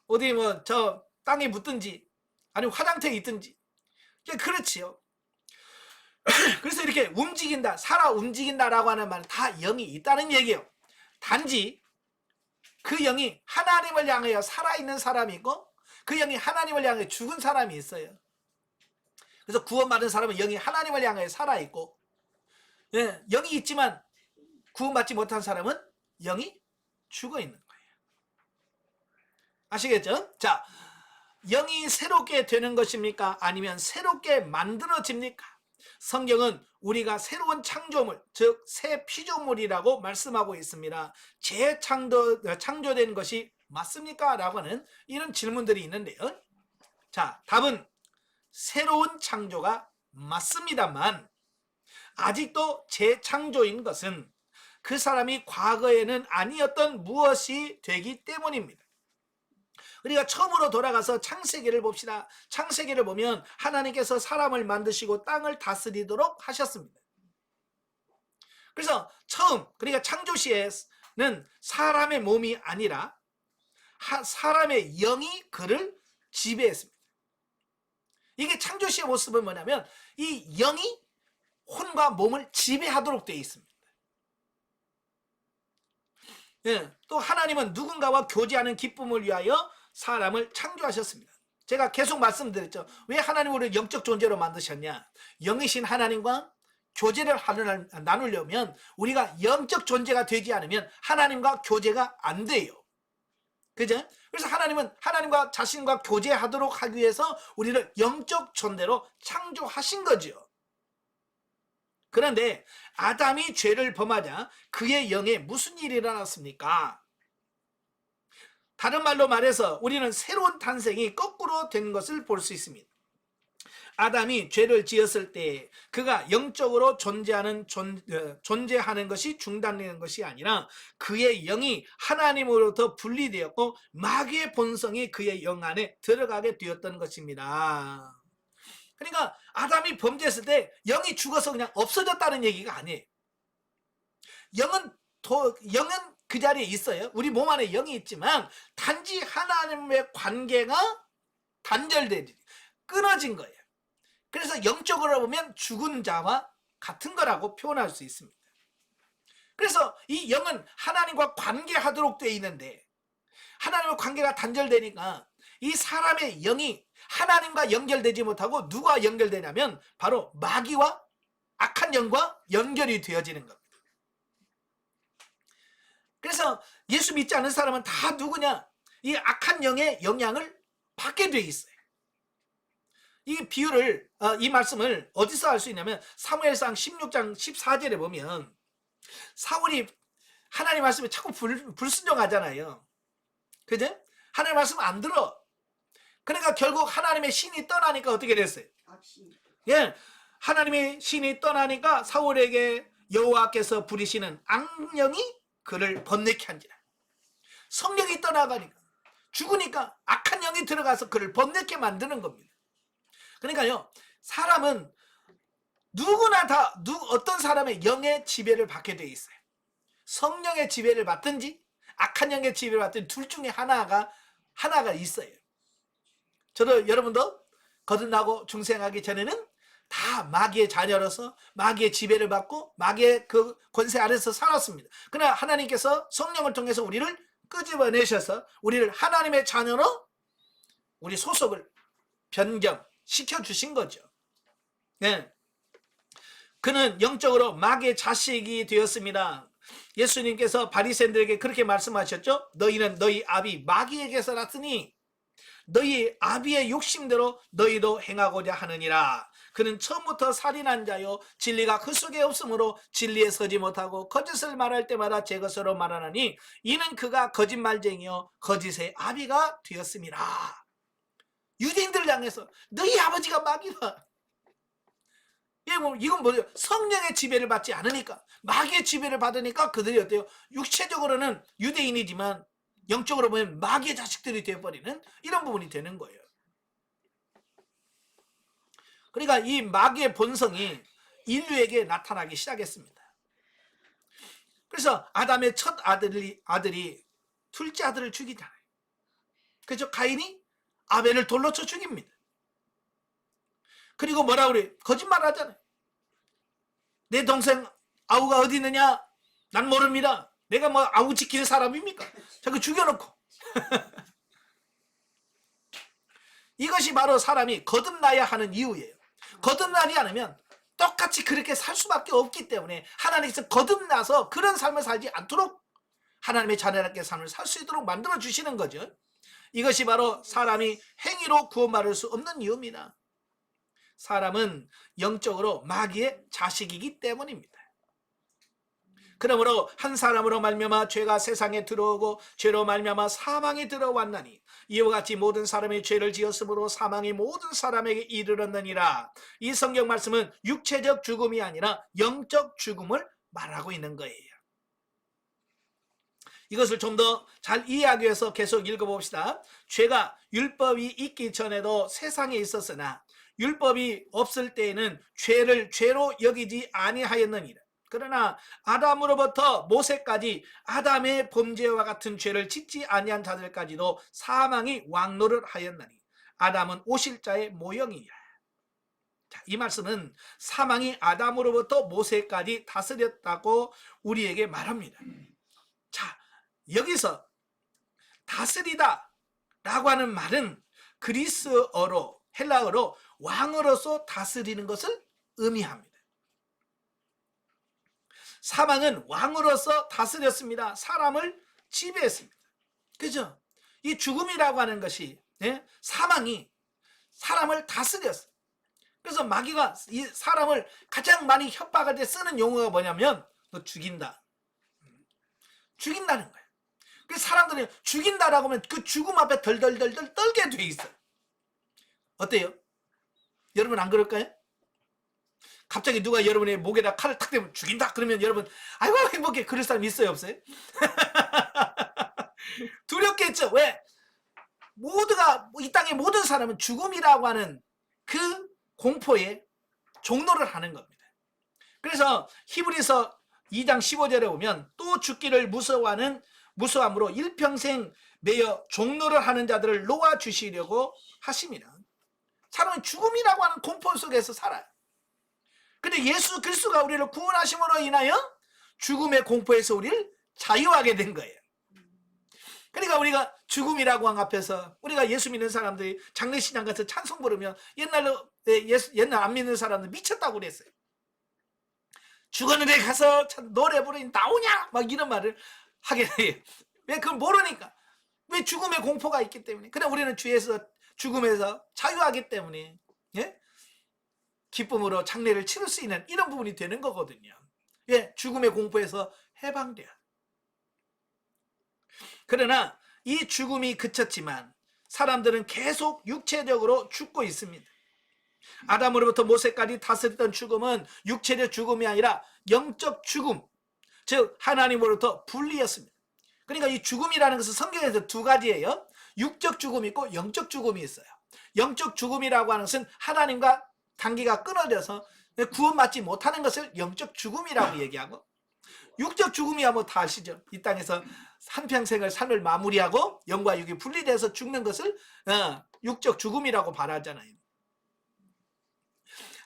A: 어디 뭐 저 땅에 묻든지 아니면 화장터에 있든지. 그렇지요. 그래서 이렇게 움직인다, 살아 움직인다라고 하는 말은 다 영이 있다는 얘기예요. 단지 그 영이 하나님을 향하여 살아있는 사람이 있고 그 영이 하나님을 향해 죽은 사람이 있어요. 그래서 구원받은 사람은 영이 하나님을 향해 살아있고, 예, 영이 있지만 구원받지 못한 사람은 영이 죽어 있는 거예요. 아시겠죠? 자, 영이 새롭게 되는 것입니까? 아니면 새롭게 만들어집니까? 성경은 우리가 새로운 창조물, 즉 새 피조물이라고 말씀하고 있습니다. 재창조된 것이 맞습니까? 라고 하는 이런 질문들이 있는데요. 자, 답은 새로운 창조가 맞습니다만 아직도 재창조인 것은 그 사람이 과거에는 아니었던 무엇이 되기 때문입니다. 우리가 처음으로 돌아가서 창세기를 봅시다. 창세기를 보면 하나님께서 사람을 만드시고 땅을 다스리도록 하셨습니다. 그래서 처음, 그러니까 창조 시에는 사람의 몸이 아니라 사람의 영이 그를 지배했습니다. 이게 창조 시의 모습은 뭐냐면 이 영이 혼과 몸을 지배하도록 되어 있습니다. 예, 또 하나님은 누군가와 교제하는 기쁨을 위하여 사람을 창조하셨습니다. 제가 계속 말씀드렸죠. 왜 하나님 우리를 영적 존재로 만드셨냐? 영이신 하나님과 교제를 나누려면 우리가 영적 존재가 되지 않으면 하나님과 교제가 안 돼요. 그죠? 그래서 하나님은 하나님과 자신과 교제하도록 하기 위해서 우리를 영적 존재로 창조하신 거죠. 그런데 아담이 죄를 범하자 그의 영에 무슨 일이 일어났습니까? 다른 말로 말해서 우리는 새로운 탄생이 거꾸로 된 것을 볼 수 있습니다. 아담이 죄를 지었을 때 그가 영적으로 존재하는 것이 중단되는 것이 아니라 그의 영이 하나님으로부터 분리되었고 마귀의 본성이 그의 영 안에 들어가게 되었던 것입니다. 그러니까 아담이 범죄했을 때 영이 죽어서 그냥 없어졌다는 얘기가 아니에요. 영은 영은 그 자리에 있어요. 우리 몸 안에 영이 있지만 단지 하나님의 관계가 단절되지, 끊어진 거예요. 그래서 영적으로 보면 죽은 자와 같은 거라고 표현할 수 있습니다. 그래서 이 영은 하나님과 관계하도록 되어 있는데 하나님과 관계가 단절되니까 이 사람의 영이 하나님과 연결되지 못하고 누가 연결되냐면 바로 마귀와 악한 영과 연결이 되어지는 겁니다. 그래서 예수 믿지 않는 사람은 다 누구냐? 이 악한 영의 영향을 받게 돼 있어요. 이 비유를 이 말씀을 어디서 알 수 있냐면 사무엘상 16장 14절에 보면 사울이 하나님 말씀에 자꾸 불순종하잖아요. 그죠? 하나님 말씀 안 들어. 그러니까 결국 하나님의 신이 떠나니까 어떻게 됐어요? 예, 하나님의 신이 떠나니까 사울에게 여호와께서 부리시는 악령이 그를 번뇌케 한지라. 성령이 떠나가니까 죽으니까 악한 영이 들어가서 그를 번뇌케 만드는 겁니다. 그러니까요, 사람은 누구나 다 어떤 사람의 영의 지배를 받게 돼 있어요. 성령의 지배를 받든지 악한 영의 지배를 받든지 둘 중에 하나가 있어요. 저도 여러분도 거듭나고 중생하기 전에는 다 마귀의 자녀로서 마귀의 지배를 받고 마귀의 그 권세 아래서 살았습니다. 그러나 하나님께서 성령을 통해서 우리를 끄집어내셔서 우리를 하나님의 자녀로 우리 소속을 변경시켜 주신 거죠. 네. 그는 영적으로 마귀의 자식이 되었습니다. 예수님께서 바리새인들에게 그렇게 말씀하셨죠. 너희는 너희 아비 마귀에게서 났으니 너희 아비의 욕심대로 너희도 행하고자 하느니라. 그는 처음부터 살인한 자요 진리가 그 속에 없으므로 진리에 서지 못하고 거짓을 말할 때마다 제 것으로 말하나니 이는 그가 거짓말쟁이요 거짓의 아비가 되었습니다. 유대인들을 향해서 너희 아버지가 마귀다. 이건 뭐예요? 성령의 지배를 받지 않으니까, 마귀의 지배를 받으니까 그들이 어때요? 육체적으로는 유대인이지만 영적으로 보면 마귀의 자식들이 되어버리는 이런 부분이 되는 거예요. 그러니까 이 마귀의 본성이 인류에게 나타나기 시작했습니다. 그래서 아담의 첫 아들이 둘째 아들을 죽이잖아요. 그래서 가인이 아벨을 돌로 쳐 죽입니다. 그리고 뭐라 그래? 거짓말 하잖아요. 내 동생 아우가 어디 있느냐? 난 모릅니다. 내가 뭐 아우 지키는 사람입니까? 자꾸 죽여놓고. 이것이 바로 사람이 거듭나야 하는 이유예요. 거듭나지 않으면 똑같이 그렇게 살 수밖에 없기 때문에 하나님께서 거듭나서 그런 삶을 살지 않도록 하나님의 자녀답게 삶을 살 수 있도록 만들어 주시는 거죠. 이것이 바로 사람이 행위로 구원받을 수 없는 이유입니다. 사람은 영적으로 마귀의 자식이기 때문입니다. 그러므로 한 사람으로 말미암아 죄가 세상에 들어오고 죄로 말미암아 사망이 들어왔나니 이와 같이 모든 사람이 죄를 지었으므로 사망이 모든 사람에게 이르렀느니라. 이 성경 말씀은 육체적 죽음이 아니라 영적 죽음을 말하고 있는 거예요. 이것을 좀 더 잘 이해하기 위해서 계속 읽어봅시다. 죄가 율법이 있기 전에도 세상에 있었으나 율법이 없을 때에는 죄를 죄로 여기지 아니하였느니라. 그러나 아담으로부터 모세까지 아담의 범죄와 같은 죄를 짓지 아니한 자들까지도 사망이 왕노를 하였나니 아담은 오실자의 모형이라. 자, 이 말씀은 사망이 아담으로부터 모세까지 다스렸다고 우리에게 말합니다. 자, 여기서 다스리다 라고 하는 말은 그리스어로 헬라어로 왕으로서 다스리는 것을 의미합니다. 사망은 왕으로서 다스렸습니다. 사람을 지배했습니다. 그죠? 이 죽음이라고 하는 것이 사망이 사람을 다스렸어요. 그래서 마귀가 이 사람을 가장 많이 협박할 때 쓰는 용어가 뭐냐면 너 죽인다. 죽인다는 거예요. 그래서 사람들이 죽인다라고 하면 그 죽음 앞에 덜덜덜덜 떨게 돼 있어요. 어때요? 여러분 안 그럴까요? 갑자기 누가 여러분의 목에다 칼을 탁 대면 죽인다 그러면 여러분 아이고 행복해. 그럴 사람 있어요 없어요? 두렵겠죠. 왜? 모두가 이 땅의 모든 사람은 죽음이라고 하는 그 공포에 종노를 하는 겁니다. 그래서 히브리서 2장 15절에 보면 또 또 죽기를 무서함으로 일평생 매여 종노를 하는 자들을 놓아주시려고 하십니다. 사람은 죽음이라고 하는 공포 속에서 살아요. 근데 예수 그리스도가 우리를 구원하심으로 인하여 죽음의 공포에서 우리를 자유하게 된 거예요. 그러니까 우리가 죽음이라고 한 앞에서 우리가 예수 믿는 사람들이 장례식장 가서 찬송 부르면 옛날 안 믿는 사람들 미쳤다고 그랬어요. 죽었는데 가서 노래 부르니 나오냐 막 이런 말을 하게 돼요. 왜? 그걸 모르니까. 왜? 죽음의 공포가 있기 때문에. 그래 우리는 주에서 죽음에서 자유하기 때문에, 예? 기쁨으로 장례를 치를 수 있는 이런 부분이 되는 거거든요. 예, 죽음의 공포에서 해방돼요. 그러나 이 죽음이 그쳤지만 사람들은 계속 육체적으로 죽고 있습니다. 아담으로부터 모세까지 다스렸던 죽음은 육체적 죽음이 아니라 영적 죽음, 즉 하나님으로부터 분리였습니다. 그러니까 이 죽음이라는 것은 성경에서 두 가지예요. 육적 죽음이 있고 영적 죽음이 있어요. 영적 죽음이라고 하는 것은 하나님과 관계가 끊어져서 구원받지 못하는 것을 영적 죽음이라고 얘기하고, 육적 죽음이야 뭐 다 아시죠? 이 땅에서 한평생을 삶을 마무리하고 영과 육이 분리돼서 죽는 것을 육적 죽음이라고 말하잖아요.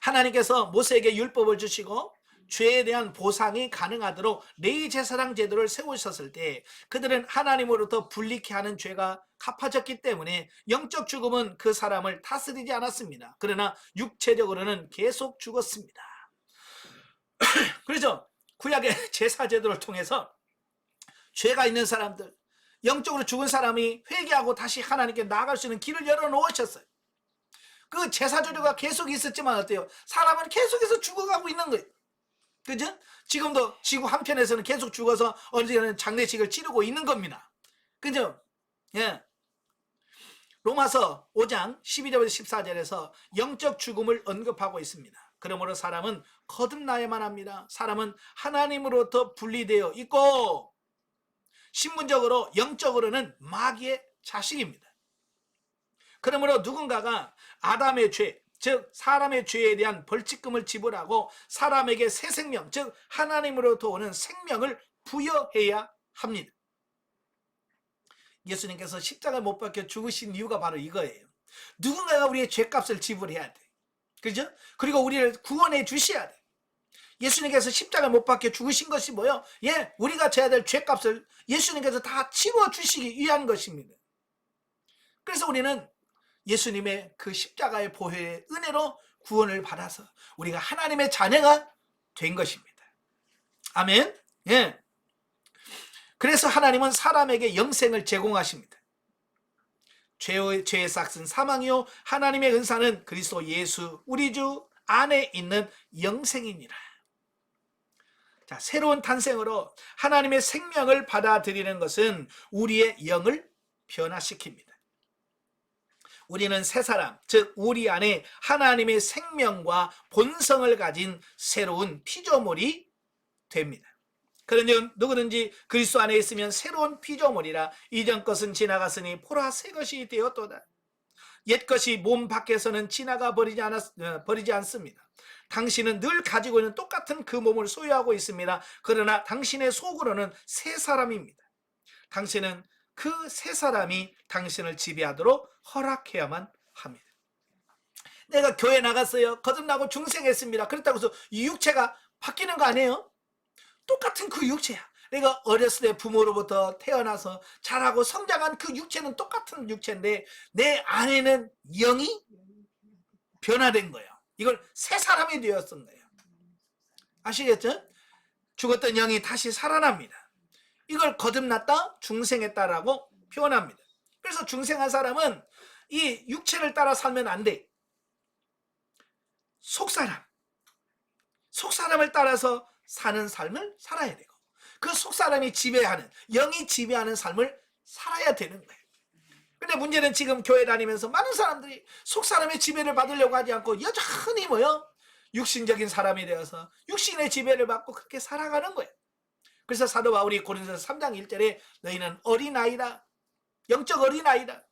A: 하나님께서 모세에게 율법을 주시고 죄에 대한 보상이 가능하도록 레위제사장 제도를 세우셨을 때 그들은 하나님으로부터 분리케 하는 죄가 갚아졌기 때문에 영적 죽음은 그 사람을 다스리지 않았습니다. 그러나 육체적으로는 계속 죽었습니다. 그렇죠? 구약의 제사 제도를 통해서 죄가 있는 사람들, 영적으로 죽은 사람이 회개하고 다시 하나님께 나아갈 수 있는 길을 열어놓으셨어요. 그 제사 제도가 계속 있었지만 어때요? 사람은 계속해서 죽어가고 있는 거예요. 그죠? 지금도 지구 한편에서는 계속 죽어서 언젠가는 장례식을 치르고 있는 겁니다. 그죠? 예. 로마서 5장 12절에서 14절에서 영적 죽음을 언급하고 있습니다. 그러므로 사람은 거듭나야만 합니다. 사람은 하나님으로부터 분리되어 있고 신분적으로 영적으로는 마귀의 자식입니다. 그러므로 누군가가 아담의 죄, 즉 사람의 죄에 대한 벌칙금을 지불하고 사람에게 새 생명, 즉 하나님으로부터 오는 생명을 부여해야 합니다. 예수님께서 십자가에 못 박혀 죽으신 이유가 바로 이거예요. 누군가가 우리의 죄값을 지불해야 돼. 그죠? 그리고 우리를 구원해 주셔야 돼. 예수님께서 십자가에 못 박혀 죽으신 것이 뭐예요? 예, 우리가 져야 될 죄값을 예수님께서 다 치워주시기 위한 것입니다. 그래서 우리는 예수님의 그 십자가의 보혈의 은혜로 구원을 받아서 우리가 하나님의 자녀가 된 것입니다. 아멘. 예. 그래서 하나님은 사람에게 영생을 제공하십니다. 죄의 삭은 사망이요 하나님의 은사는 그리스도 예수 우리 주 안에 있는 영생이니라. 자, 새로운 탄생으로 하나님의 생명을 받아들이는 것은 우리의 영을 변화시킵니다. 우리는 새 사람, 즉 우리 안에 하나님의 생명과 본성을 가진 새로운 피조물이 됩니다. 그러니 누구든지 그리스도 안에 있으면 새로운 피조물이라 이전 것은 지나갔으니 보라 새 것이 되었도다. 옛 것이 몸 밖에서는 지나가 버리지 않습니다. 당신은 늘 가지고 있는 똑같은 그 몸을 소유하고 있습니다. 그러나 당신의 속으로는 새 사람입니다. 당신은 그 새 사람이 당신을 지배하도록 허락해야만 합니다. 내가 교회 나갔어요. 거듭나고 중생했습니다. 그렇다고 해서 이 육체가 바뀌는 거 아니에요? 똑같은 그 육체야. 내가 어렸을 때 부모로부터 태어나서 자라고 성장한 그 육체는 똑같은 육체인데 내 안에는 영이 변화된 거예요. 이걸 새 사람이 되었던 거예요. 아시겠죠? 죽었던 영이 다시 살아납니다. 이걸 거듭났다, 중생했다라고 표현합니다. 그래서 중생한 사람은 이 육체를 따라 살면 안 돼. 속사람을 따라서 사는 삶을 살아야 되고 그 속사람이 지배하는, 영이 지배하는 삶을 살아야 되는 거예요. 근데 문제는 지금 교회 다니면서 많은 사람들이 속사람의 지배를 받으려고 하지 않고 여전히 육신적인 사람이 되어서 육신의 지배를 받고 그렇게 살아가는 거예요. 그래서 사도 바울이 고린도서 3장 1절에 너희는 어린아이다, 영적 어린아이다,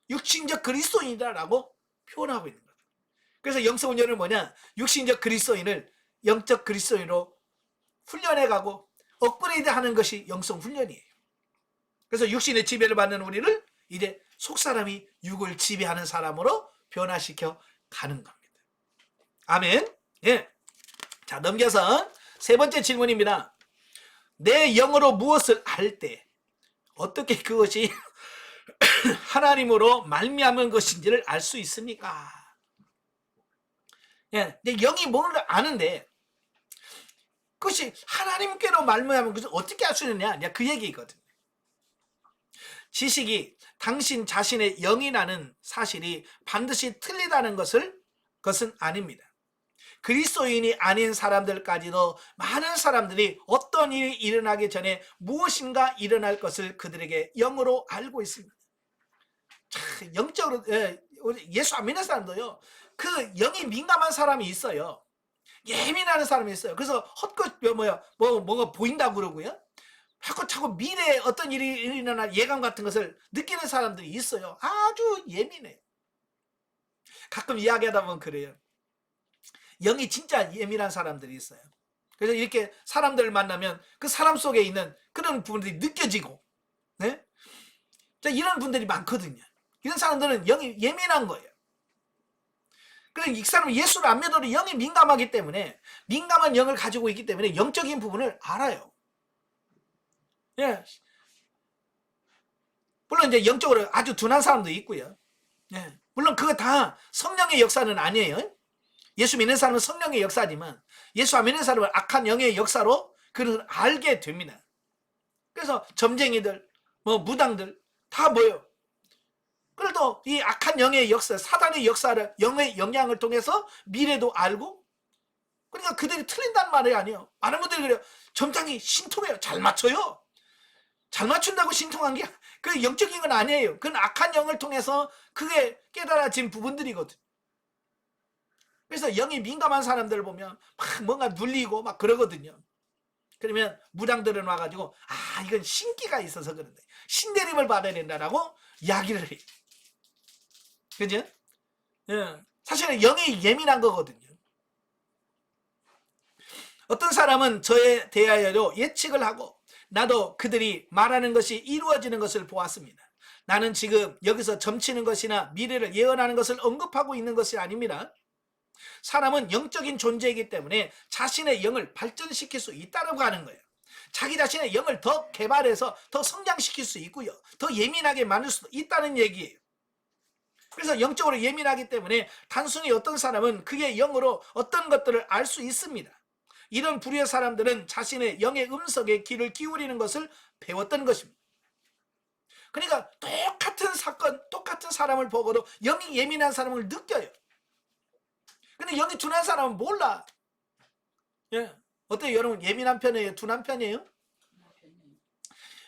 A: 육신적 그리스도인이다 라고 표현하고 있는 거예요. 그래서 영성훈련은 뭐냐? 육신적 그리스도인을 영적 그리스도인으로 훈련해가고 업그레이드 하는 것이 영성 훈련이에요. 그래서 육신의 지배를 받는 우리를 이제 속사람이 육을 지배하는 사람으로 변화시켜 가는 겁니다. 아멘. 예. 자, 넘겨서 세 번째 질문입니다. 내 영으로 무엇을 할 때 어떻게 그것이 하나님으로 말미암은 것인지를 알 수 있습니까? 예, 내 영이 뭔를 아는데 그것이 하나님께로 말미암은 것을 어떻게 알 수 있느냐? 그 얘기거든요. 지식이 당신 자신의 영이라는 사실이 반드시 틀리다는 것은 아닙니다. 그리스도인이 아닌 사람들까지도 많은 사람들이 어떤 일이 일어나기 전에 무엇인가 일어날 것을 그들에게 영으로 알고 있습니다. 영적으로 예수 안 믿는 사람도요, 그 영이 민감한 사람이 있어요. 예민한 사람이 있어요. 그래서 헛것 뭐가 보인다고 그러고요. 자꾸 미래에 어떤 일이 일어날 예감 같은 것을 느끼는 사람들이 있어요. 아주 예민해요. 가끔 이야기하다 보면 그래요. 영이 진짜 예민한 사람들이 있어요. 그래서 이렇게 사람들을 만나면 그 사람 속에 있는 그런 부분들이 느껴지고, 네? 자, 이런 분들이 많거든요. 이런 사람들은 영이 예민한 거예요. 그래서 이 사람은 예수를 안 믿어도 영이 민감하기 때문에, 민감한 영을 가지고 있기 때문에 영적인 부분을 알아요. 예. 물론 이제 영적으로 아주 둔한 사람도 있고요. 예. 물론 그거 다 성령의 역사는 아니에요. 예수 믿는 사람은 성령의 역사지만 예수 안 믿는 사람은 악한 영의 역사로 그를 알게 됩니다. 그래서 점쟁이들, 무당들 다 모여. 그래도 이 악한 영의 역사, 사단의 역사를, 영의 영향을 통해서 미래도 알고, 그러니까 그들이 틀린다는 말이 아니에요. 많은 분들이 그래요. 점장이 신통해요. 잘 맞춰요. 잘 맞춘다고 신통한 게 그 영적인 건 아니에요. 그건 악한 영을 통해서 그게 깨달아진 부분들이거든. 그래서 영이 민감한 사람들을 보면 막 뭔가 눌리고 막 그러거든요. 그러면 무당들은 와가지고 이건 신기가 있어서 그런데 신내림을 받아야 된다라고 이야기를 해요. 그죠? 예. 사실은 영이 예민한 거거든요. 어떤 사람은 저에 대하여도 예측을 하고 나도 그들이 말하는 것이 이루어지는 것을 보았습니다. 나는 지금 여기서 점치는 것이나 미래를 예언하는 것을 언급하고 있는 것이 아닙니다. 사람은 영적인 존재이기 때문에 자신의 영을 발전시킬 수 있다고 하는 거예요. 자기 자신의 영을 더 개발해서 더 성장시킬 수 있고요. 더 예민하게 만들 수도 있다는 얘기예요. 그래서 영적으로 예민하기 때문에 단순히 어떤 사람은 그의 영으로 어떤 것들을 알 수 있습니다. 이런 부류의 사람들은 자신의 영의 음성에 귀를 기울이는 것을 배웠던 것입니다. 그러니까 똑같은 사건, 똑같은 사람을 보고도 영이 예민한 사람을 느껴요. 근데 영이 둔한 사람은 몰라. 예. 어때요? 여러분 예민한 편이에요? 둔한 편이에요?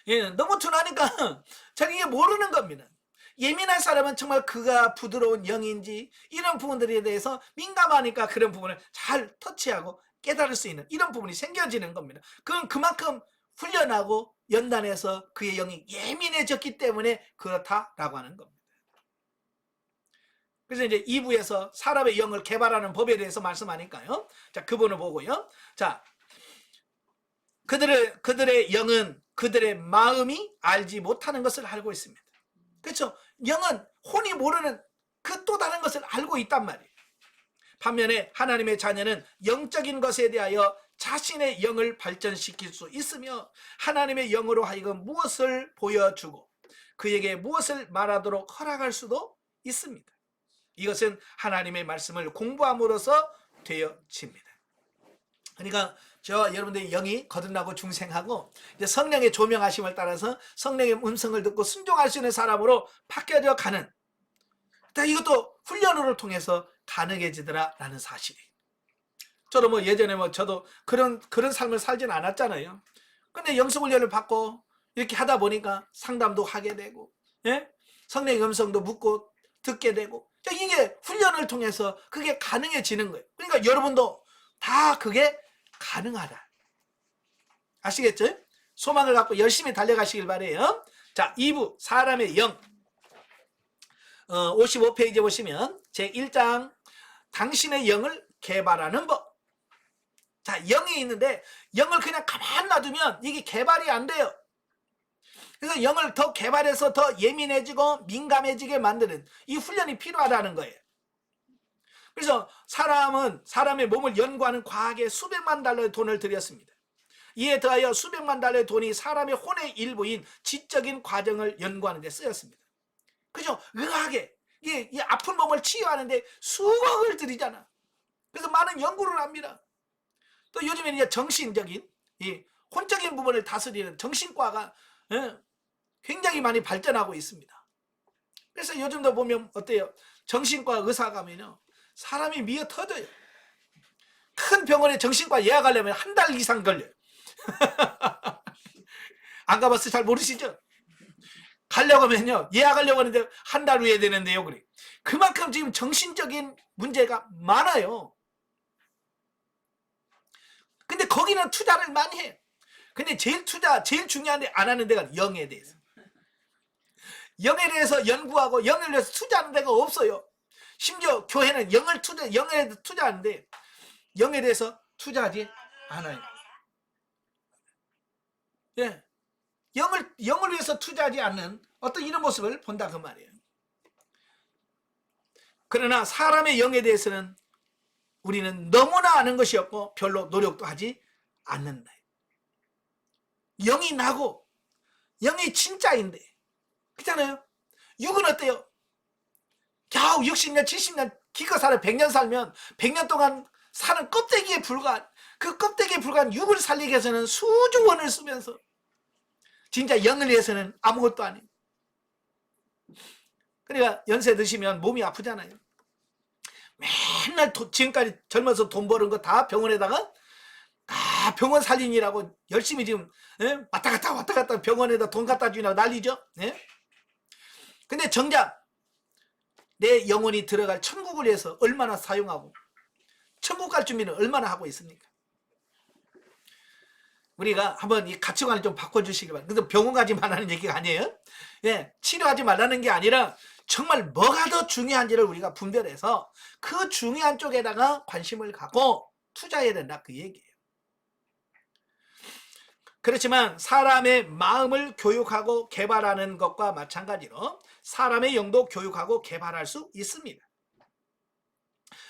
A: 예, 너무 둔하니까 자기가 모르는 겁니다. 예민한 사람은 정말 그가 부드러운 영인지 이런 부분들에 대해서 민감하니까 그런 부분을 잘 터치하고 깨달을 수 있는 이런 부분이 생겨지는 겁니다. 그건 그만큼 훈련하고 연단해서 그의 영이 예민해졌기 때문에 그렇다라고 하는 겁니다. 그래서 이제 2부에서 사람의 영을 개발하는 법에 대해서 말씀하니까요. 자, 그분을 보고요. 자, 그들의 영은 그들의 마음이 알지 못하는 것을 알고 있습니다. 그렇죠? 영은 혼이 모르는 그 또 다른 것을 알고 있단 말이에요. 반면에 하나님의 자녀는 영적인 것에 대하여 자신의 영을 발전시킬 수 있으며 하나님의 영으로 하여금 무엇을 보여주고 그에게 무엇을 말하도록 허락할 수도 있습니다. 이것은 하나님의 말씀을 공부함으로써 되어집니다. 그러니까 저와 여러분들의 영이 거듭나고 중생하고 이제 성령의 조명하심을 따라서 성령의 음성을 듣고 순종할 수 있는 사람으로 바뀌어져 가는, 이것도 훈련을 통해서 가능해지더라라는 사실이에요. 저도 예전에 저도 그런 삶을 살진 않았잖아요. 근데 영성훈련을 받고 이렇게 하다 보니까 상담도 하게 되고, 예? 성령의 음성도 묻고 듣게 되고, 이게 훈련을 통해서 그게 가능해지는 거예요. 그러니까 여러분도 다 그게 가능하다. 아시겠죠? 소망을 갖고 열심히 달려가시길 바래요. 자, 2부 사람의 영 55페이지에 보시면 제1장 당신의 영을 개발하는 법. 자, 영이 있는데 영을 그냥 가만 놔두지 놔두면 이게 개발이 안 돼요. 그래서 영을 더 개발해서 더 예민해지고 민감해지게 만드는 이 훈련이 필요하다는 거예요. 그래서 사람은 사람의 몸을 연구하는 과학에 수백만 달러의 돈을 들였습니다. 이에 더하여 수백만 달러의 돈이 사람의 혼의 일부인 지적인 과정을 연구하는 데 쓰였습니다. 그죠? 의학에 이 아픈 몸을 치유하는데 수억을 들이잖아. 그래서 많은 연구를 합니다. 또 요즘에는 이제 정신적인 이 혼적인 부분을 다스리는 정신과가 굉장히 많이 발전하고 있습니다. 그래서 요즘도 보면 어때요? 정신과 의사 가면요, 사람이 미어 터져요. 큰 병원에 정신과 예약하려면 한 달 이상 걸려요. 안 가봤어요? 잘 모르시죠? 가려고 하면요, 예약하려고 하는데 한 달 후에 되는데요. 그래. 그만큼 지금 정신적인 문제가 많아요. 근데 거기는 투자를 많이 해요. 근데 제일 중요한데 안 하는 데가 영에 대해서. 영에 대해서 연구하고 영에 대해서 투자하는 데가 없어요. 심지어 교회는 영에 투자하는데 영에 대해서 투자하지 않아요. 예. 영을 위해서 투자하지 않는 어떤 이런 모습을 본다 그 말이에요. 그러나 사람의 영에 대해서는 우리는 너무나 아는 것이었고 별로 노력도 하지 않는다. 영이 나고 영이 진짜인데, 그렇잖아요. 육은 어때요? 겨우 60년 70년 기껏 살아 100년 살면 100년 동안 사는 껍데기에 불과한, 그 껍데기에 불과한 육을 살리기 위해서는 수조 원을 쓰면서 진짜 영을 위해서는 아무것도 아니에요. 그러니까 연세 드시면 몸이 아프잖아요. 맨날 지금까지 젊어서 돈 버는 거 다 병원에다가 병원 살림이라고 열심히 지금 왔다 갔다 병원에다 돈 갖다 주냐고 난리죠. 근데 정작 내 영혼이 들어갈 천국을 위해서 얼마나 사용하고 천국 갈 준비는 얼마나 하고 있습니까? 우리가 한번 이 가치관을 좀 바꿔주시기 바랍니다. 근데 병원 가지 말라는 얘기가 아니에요. 치료하지 말라는 게 아니라 정말 뭐가 더 중요한지를 우리가 분별해서 그 중요한 쪽에다가 관심을 갖고 투자해야 된다, 그 얘기예요. 그렇지만 사람의 마음을 교육하고 개발하는 것과 마찬가지로 사람의 영도 교육하고 개발할 수 있습니다.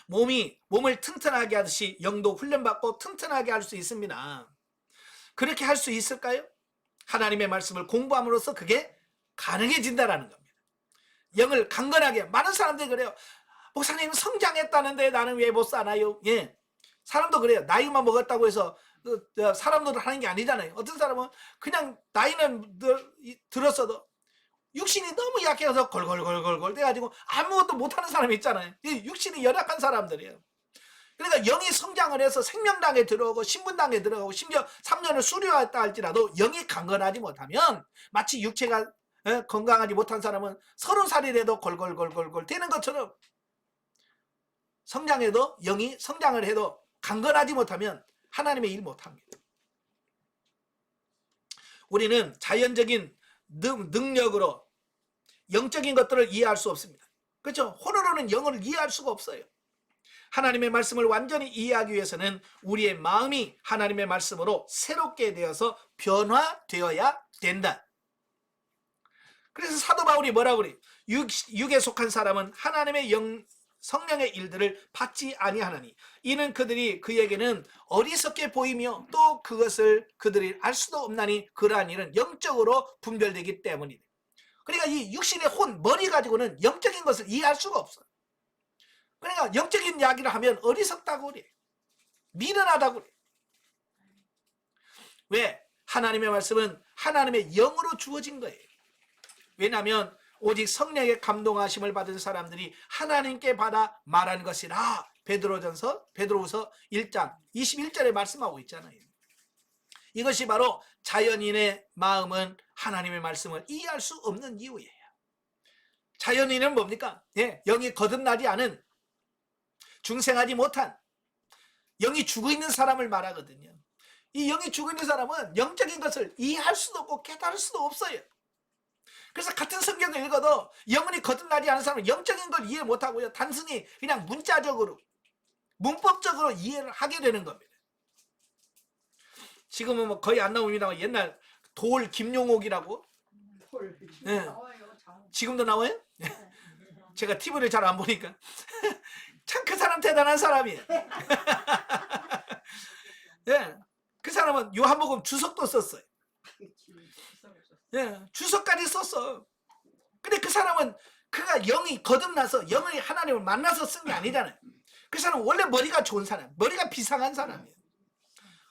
A: 몸을 튼튼하게 하듯이 영도 훈련받고 튼튼하게 할 수 있습니다. 그렇게 할 수 있을까요? 하나님의 말씀을 공부함으로써 그게 가능해진다라는 겁니다. 영을 강건하게, 많은 사람들이 그래요. 목사님 성장했다는데 나는 왜 못 사나요? 사람도 그래요. 나이만 먹었다고 해서 사람 노릇 하는 게 아니잖아요. 어떤 사람은 그냥 나이는 들었어도 육신이 너무 약해서 걸걸걸걸걸 돼가지고 아무것도 못하는 사람이 있잖아요. 육신이 열악한 사람들이에요. 그러니까 영이 성장을 해서 생명당에 들어오고 신분당에 들어가고 심지어 3년을 수료했다 할지라도 영이 강건하지 못하면 마치 육체가 건강하지 못한 사람은 30살이라도 걸걸걸걸걸 되는 것처럼 성장해도 영이 성장을 해도 강건하지 못하면 하나님의 일 못합니다. 우리는 자연적인 능력으로 영적인 것들을 이해할 수 없습니다. 그렇죠? 혼으로는 영을 이해할 수가 없어요. 하나님의 말씀을 완전히 이해하기 위해서는 우리의 마음이 하나님의 말씀으로 새롭게 되어서 변화되어야 된다. 그래서 사도 바울이 뭐라고 그래요? 육에 속한 사람은 하나님의 성령의 일들을 받지 아니하나니 이는 그들이 그에게는 어리석게 보이며 또 그것을 그들이 알 수도 없나니 그러한 일은 영적으로 분별되기 때문이다. 그러니까 이 육신의 혼, 머리 가지고는 영적인 것을 이해할 수가 없어요. 그러니까 영적인 이야기를 하면 어리석다고 그래. 미련하다고 그래. 왜? 하나님의 말씀은 하나님의 영으로 주어진 거예요. 왜냐하면 오직 성령의 감동하심을 받은 사람들이 하나님께 받아 말하는 것이라 베드로후서 1장 21절에 말씀하고 있잖아요. 이것이 바로 자연인의 마음은 하나님의 말씀을 이해할 수 없는 이유예요. 자연인은 뭡니까? 영이 거듭나지 않은, 중생하지 못한, 영이 죽어있는 사람을 말하거든요. 이 영이 죽어있는 사람은 영적인 것을 이해할 수도 없고 깨달을 수도 없어요. 그래서 같은 성경을 읽어도 영혼이 거듭나지 않은 사람은 영적인 걸 이해 못하고요, 단순히 그냥 문자적으로 문법적으로 이해를 하게 되는 겁니다. 지금은 뭐 거의 안 나옵니다만 옛날 돌 김용옥이라고. 예.
B: 나와요.
A: 지금도 나와요? 제가 TV를 잘 안 보니까. 참 그 사람 대단한 사람이에요. 예. 그 사람은 요한복음 주석도 썼어요. 예. 주석까지 썼어. 근데 그 사람은 그가 영이 거듭나서 영이 하나님을 만나서 쓴 게 아니잖아요. 그 사람은 원래 머리가 좋은 사람, 머리가 비상한 사람이에요.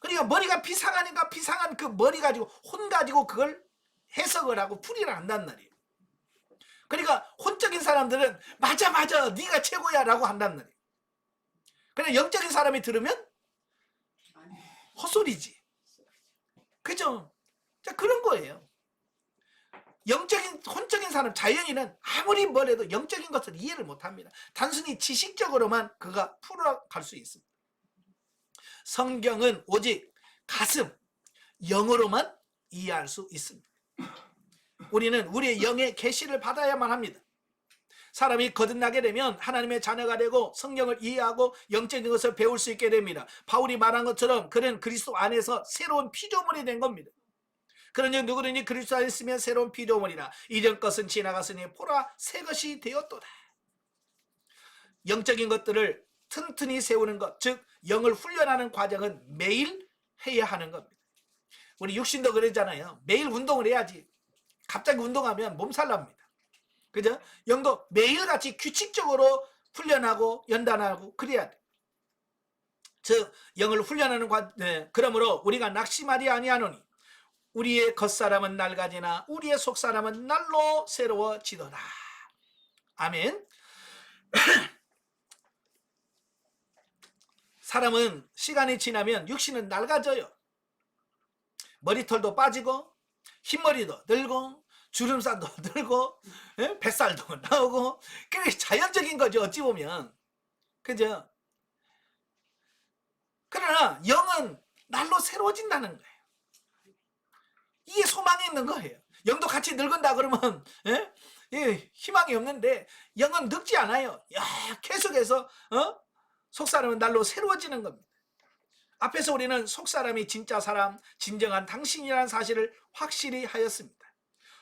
A: 그러니까 머리가 비상하니까 비상한 그 머리 가지고 혼 가지고 그걸 해석을 하고 풀이를 한단 말이에요. 그러니까 혼적인 사람들은 맞아 네가 최고야 라고 한단 말이에요. 그냥 영적인 사람이 들으면 헛소리지. 그죠? 자, 그런 거예요. 영적인 혼적인 사람 자연인은 아무리 뭘 해도 영적인 것을 이해를 못합니다. 단순히 지식적으로만 그가 풀어갈 수 있습니다. 성경은 오직 가슴, 영으로만 이해할 수 있습니다. 우리는 우리의 영의 계시를 받아야만 합니다. 사람이 거듭나게 되면 하나님의 자녀가 되고 성경을 이해하고 영적인 것을 배울 수 있게 됩니다. 바울이 말한 것처럼 그는 그리스도 안에서 새로운 피조물이 된 겁니다. 그러니 누구든지 그리스도 안에 있으면 새로운 피조물이라. 이전 것은 지나갔으니 보라 새 것이 되었도다. 영적인 것들을 튼튼히 세우는 것, 즉 영을 훈련하는 과정은 매일 해야 하는 겁니다. 우리 육신도 그러잖아요. 매일 운동을 해야지. 갑자기 운동하면 몸살 납니다. 그죠? 영도 매일같이 규칙적으로 훈련하고 연단하고 그래야 돼. 즉 영을 훈련하는 그러므로 우리가 낙심하지 아니하노니 우리의 겉사람은 낡아지나 우리의 속사람은 날로 새로워지도다. 아멘. 사람은 시간이 지나면 육신은 낡아져요. 머리털도 빠지고 흰머리도 늘고 주름살도 늘고 뱃살도 나오고 그게 자연적인 거죠. 어찌 보면. 그죠? 그러나 영은 날로 새로워진다는 거예요. 이게 소망이 있는 거예요. 영도 같이 늙은다 그러면 희망이 없는데 영은 늙지 않아요. 계속해서 속사람은 날로 새로워지는 겁니다. 앞에서 우리는 속사람이 진짜 사람, 진정한 당신이라는 사실을 확실히 하였습니다.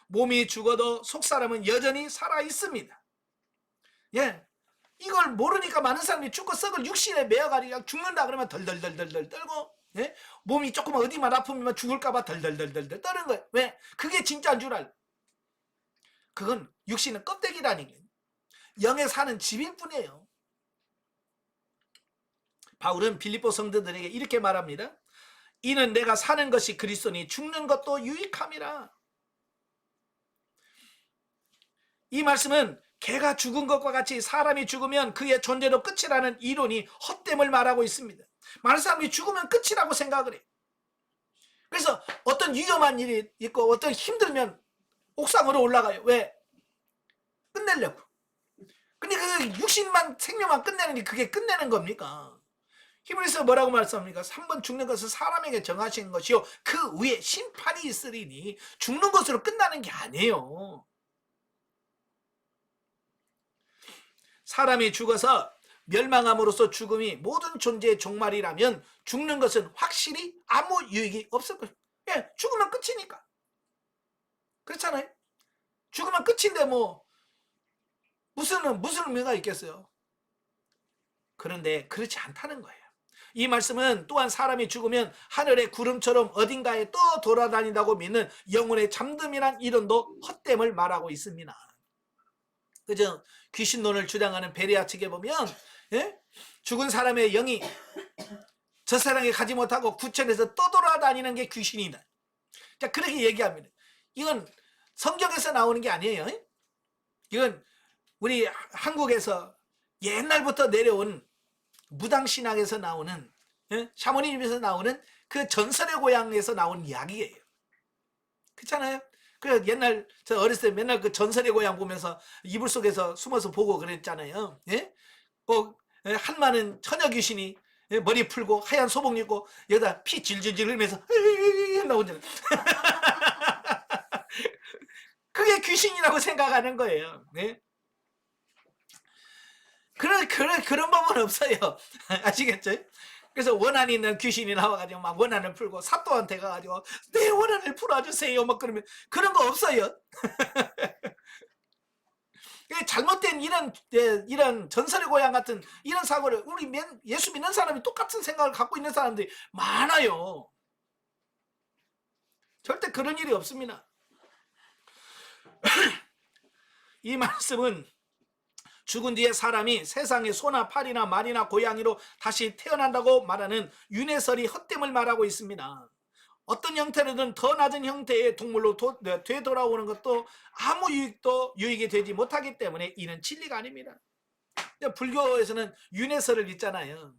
A: 몸이 죽어도 속사람은 여전히 살아 있습니다. 예, 이걸 모르니까 많은 사람이 죽고 썩을 육신에 매여가지고 죽는다 그러면 덜덜덜덜 떨고, 예? 몸이 조금 어디만 아프면 죽을까봐 덜덜덜덜 떠는 거예요. 왜? 그게 진짜인 줄 알고. 그건 육신은 껍데기라는 게 영에 사는 집일 뿐이에요. 바울은 빌립보 성도들에게 이렇게 말합니다. 이는 내가 사는 것이 그리스도니 죽는 것도 유익함이라. 이 말씀은 개가 죽은 것과 같이 사람이 죽으면 그의 존재도 끝이라는 이론이 헛됨을 말하고 있습니다. 많은 사람이 죽으면 끝이라고 생각을 해요. 그래서 어떤 위험한 일이 있고 어떤 힘들면 옥상으로 올라가요. 왜? 끝내려고. 근데 그 육신만 생명만 끝내는 게 그게 끝내는 겁니까? 히브리서 뭐라고 말씀합니까? 3번 죽는 것은 사람에게 정하신 것이요 그 위에 심판이 있으리니 죽는 것으로 끝나는 게 아니에요. 사람이 죽어서 멸망함으로써 죽음이 모든 존재의 종말이라면 죽는 것은 확실히 아무 유익이 없을 것입니다. 예, 죽으면 끝이니까. 그렇잖아요. 죽으면 끝인데 무슨 의미가 있겠어요. 그런데 그렇지 않다는 거예요. 이 말씀은 또한 사람이 죽으면 하늘의 구름처럼 어딘가에 또 돌아다닌다고 믿는 영혼의 잠듦이란 이론도 헛됨을 말하고 있습니다. 그죠? 귀신론을 주장하는 베레아 측에 보면 죽은 사람의 영이 저 사람이 가지 못하고 구천에서 떠돌아다니는 게 귀신이다. 자, 그렇게 얘기합니다. 이건 성경에서 나오는 게 아니에요. 이건 우리 한국에서 옛날부터 내려온 무당신학에서 나오는 샤머니즘에서 나오는 그 전설의 고향에서 나온 이야기예요. 그렇잖아요. 그 옛날 저 어렸을 때 맨날 그 전설의 고향 보면서 이불 속에서 숨어서 보고 그랬잖아요. 예? 꼭 한많은 처녀 귀신이 머리 풀고 하얀 소복 입고 여기다 피 질질질 흘리면서 나오잖아요. 그게 귀신이라고 생각하는 거예요. 네? 그런 법은 없어요. 아시겠죠? 그래서 원한이 있는 귀신이 나와가지고 막 원한을 풀고 사또한테 가가지고 내 원한을 풀어주세요 막 그러면 그런 거 없어요. 잘못된 이런 전설의 고향 같은 이런 사고를 우리 예수 믿는 사람이 똑같은 생각을 갖고 있는 사람들이 많아요. 절대 그런 일이 없습니다. 이 말씀은 죽은 뒤에 사람이 세상에 소나 팔이나 말이나 고양이로 다시 태어난다고 말하는 윤회설이 헛됨을 말하고 있습니다. 어떤 형태로든 더 낮은 형태의 동물로 되돌아오는 것도 아무 유익이 되지 못하기 때문에 이는 진리가 아닙니다. 불교에서는 윤회설을 믿잖아요.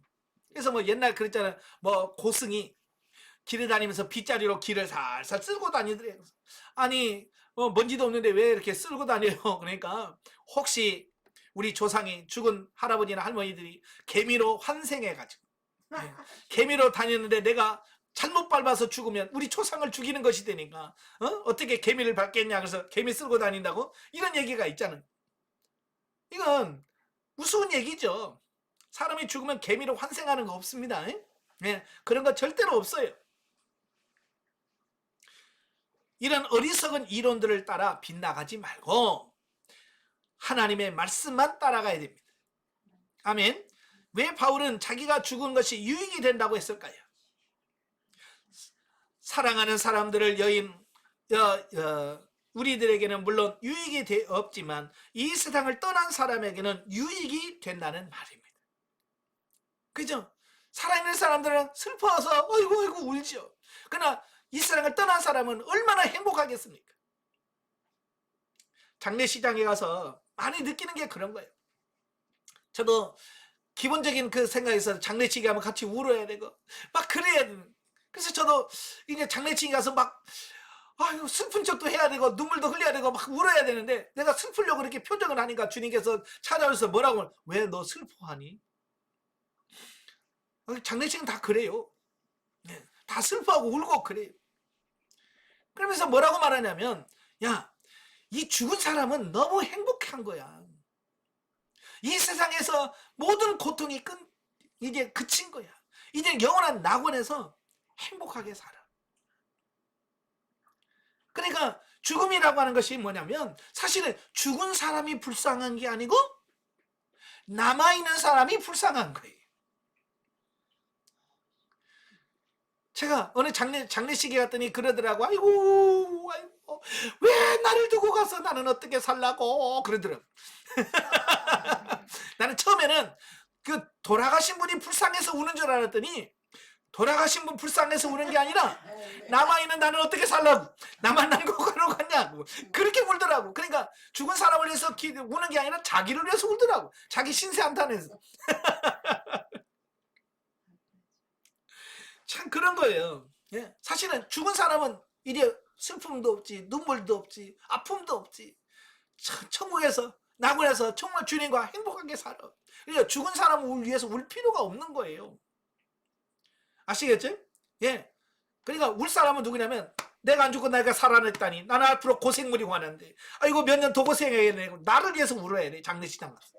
A: 그래서 뭐 옛날 그랬잖아요. 뭐 고승이 길을 다니면서 빗자리로 길을 살살 쓸고 다니더래요. 아니 먼지도 없는데 왜 이렇게 쓸고 다녀요? 그러니까 혹시 우리 조상이 죽은 할아버지나 할머니들이 개미로 환생해가지고 개미로 다녔는데 내가 잘못 밟아서 죽으면 우리 조상을 죽이는 것이 되니까 어떻게 개미를 밟겠냐 그래서 개미 쓸고 다닌다고 이런 얘기가 있잖아요. 이건 우스운 얘기죠. 사람이 죽으면 개미로 환생하는 거 없습니다. 그런 거 절대로 없어요. 이런 어리석은 이론들을 따라 빗나가지 말고 하나님의 말씀만 따라가야 됩니다. 아멘. 왜 바울은 자기가 죽은 것이 유익이 된다고 했을까요? 사랑하는 사람들을 우리들에게는 물론 유익이 없지만 이 세상을 떠난 사람에게는 유익이 된다는 말입니다. 그죠? 살아있는 사람들은 슬퍼서 어이구 울죠. 그러나 이 세상을 떠난 사람은 얼마나 행복하겠습니까? 장례식장에 가서 많이 느끼는 게 그런 거예요. 저도 기본적인 그 생각에서 장례식에 가면 같이 울어야 되고 막 그래야 되는. 그래서 저도 이제 장례식에 가서 막 슬픈 척도 해야 되고 눈물도 흘려야 되고 막 울어야 되는데 내가 슬프려고 이렇게 표정을 하니까 주님께서 찾아오셔서 뭐라고 하면 왜 너 슬퍼하니? 장례식은 다 그래요. 다 슬퍼하고 울고 그래요. 그러면서 뭐라고 말하냐면 야, 이 죽은 사람은 너무 행복한 거야. 이 세상에서 모든 고통이 이제 그친 거야. 이제 영원한 낙원에서 행복하게 살아. 그러니까 죽음이라고 하는 것이 뭐냐면 사실은 죽은 사람이 불쌍한 게 아니고 남아있는 사람이 불쌍한 거예요. 제가 어느 장례식에 갔더니 그러더라고. 아이고 왜 나를 두고 가서 나는 어떻게 살라고 그러더라고. 나는 처음에는 그 돌아가신 분이 불쌍해서 우는 줄 알았더니 돌아가신 분 불쌍해서 우는 게 아니라 남아있는 나는 어떻게 살라고 나만 남고 가러 갔냐고 그렇게 울더라고. 그러니까 죽은 사람을 위해서 우는 게 아니라 자기를 위해서 울더라고. 자기 신세 한탄해서. 참 그런 거예요. 사실은 죽은 사람은 이제 슬픔도 없지 눈물도 없지 아픔도 없지 천국에서 낙원에서 정말 주님과 행복하게 살아. 그러니까 죽은 사람을 위해서 울 필요가 없는 거예요. 아시겠죠? 그러니까 울 사람은 누구냐면 내가 안 죽고 내가 살아냈다니 나는 앞으로 고생물이 많은데 아이고 몇 년 더 고생해야 되고 나를 위해서 울어야 돼. 장례식장 가서.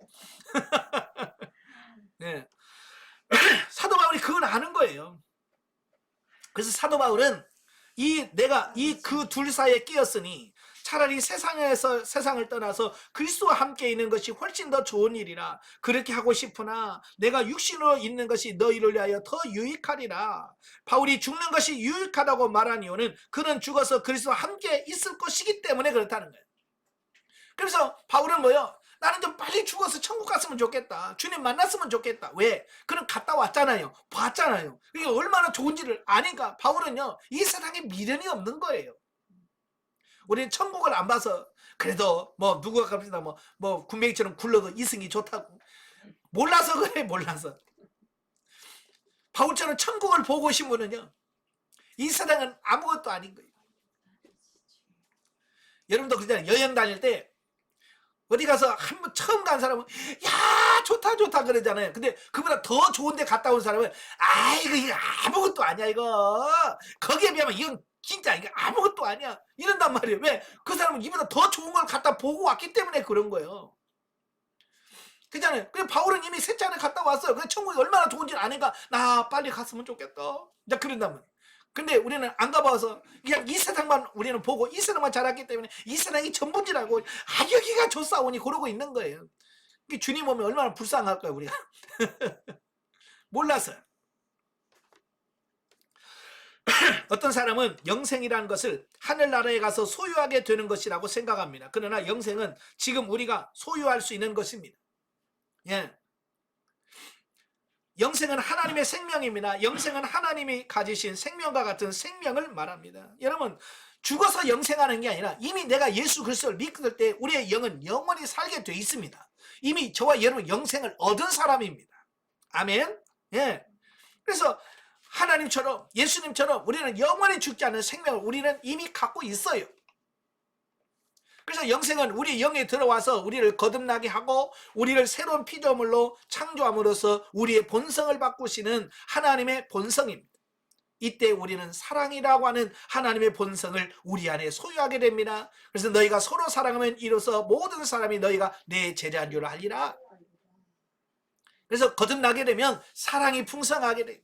A: 사도 바울이 그걸 아는 거예요. 그래서 사도 바울은 내가 그 둘 사이에 끼었으니 차라리 세상을 떠나서 그리스도와 함께 있는 것이 훨씬 더 좋은 일이라 그렇게 하고 싶으나 내가 육신으로 있는 것이 너희를 위하여 더 유익하리라. 바울이 죽는 것이 유익하다고 말한 이유는 그는 죽어서 그리스도와 함께 있을 것이기 때문에 그렇다는 거예요. 그래서 바울은 뭐예요? 나는 좀 빨리 죽어서 천국 갔으면 좋겠다. 주님 만났으면 좋겠다. 왜? 그는 갔다 왔잖아요. 봤잖아요. 이게 얼마나 좋은지를 아니까 바울은요. 이 세상에 미련이 없는 거예요. 우리는 천국을 안 봐서 그래도 뭐 누구가 갑시다 뭐 군뱅이처럼 굴러도 이승이 좋다고 몰라서 그래. 몰라서. 바울처럼 천국을 보고 오신 분은요. 이 세상은 아무것도 아닌 거예요. 여러분도 그러잖아요. 여행 다닐 때 어디 가서 한번 처음 간 사람은 야 좋다 그러잖아요. 근데 그보다 더 좋은 데 갔다 온 사람은 이거 아무것도 아니야 이거. 거기에 비하면 이건 진짜 이거 아무것도 아니야 이런단 말이에요. 왜? 그 사람은 이보다 더 좋은 걸 갖다 보고 왔기 때문에 그런 거예요. 그잖아요. 그래 바울은 이미 셋째 안에 갔다 왔어요. 그 천국이 얼마나 좋은지 아니까 나 빨리 갔으면 좋겠다. 이제 그런다면. 근데 우리는 안 가봐서 그냥 이 세상만 우리는 보고 이 세상만 자랐기 때문에 이 세상이 전부지라고 여기가 좋사오니 그러고 있는 거예요. 주님 오면 얼마나 불쌍할까요 우리가. 몰라서. 어떤 사람은 영생이라는 것을 하늘나라에 가서 소유하게 되는 것이라고 생각합니다. 그러나 영생은 지금 우리가 소유할 수 있는 것입니다. 예. 영생은 하나님의 생명입니다. 영생은 하나님이 가지신 생명과 같은 생명을 말합니다. 여러분, 죽어서 영생하는 게 아니라 이미 내가 예수 그리스도를 믿을 때 우리의 영은 영원히 살게 돼 있습니다. 이미 저와 여러분 영생을 얻은 사람입니다. 아멘. 예. 그래서 하나님처럼 예수님처럼 우리는 영원히 죽지 않는 생명을 우리는 이미 갖고 있어요. 그래서 영생은 우리 영에 들어와서 우리를 거듭나게 하고 우리를 새로운 피조물로 창조함으로써 우리의 본성을 바꾸시는 하나님의 본성입니다. 이때 우리는 사랑이라고 하는 하나님의 본성을 우리 안에 소유하게 됩니다. 그래서 너희가 서로 사랑하면 이로써 모든 사람이 너희가 내 제자인 줄 알리라. 그래서 거듭나게 되면 사랑이 풍성하게 돼요.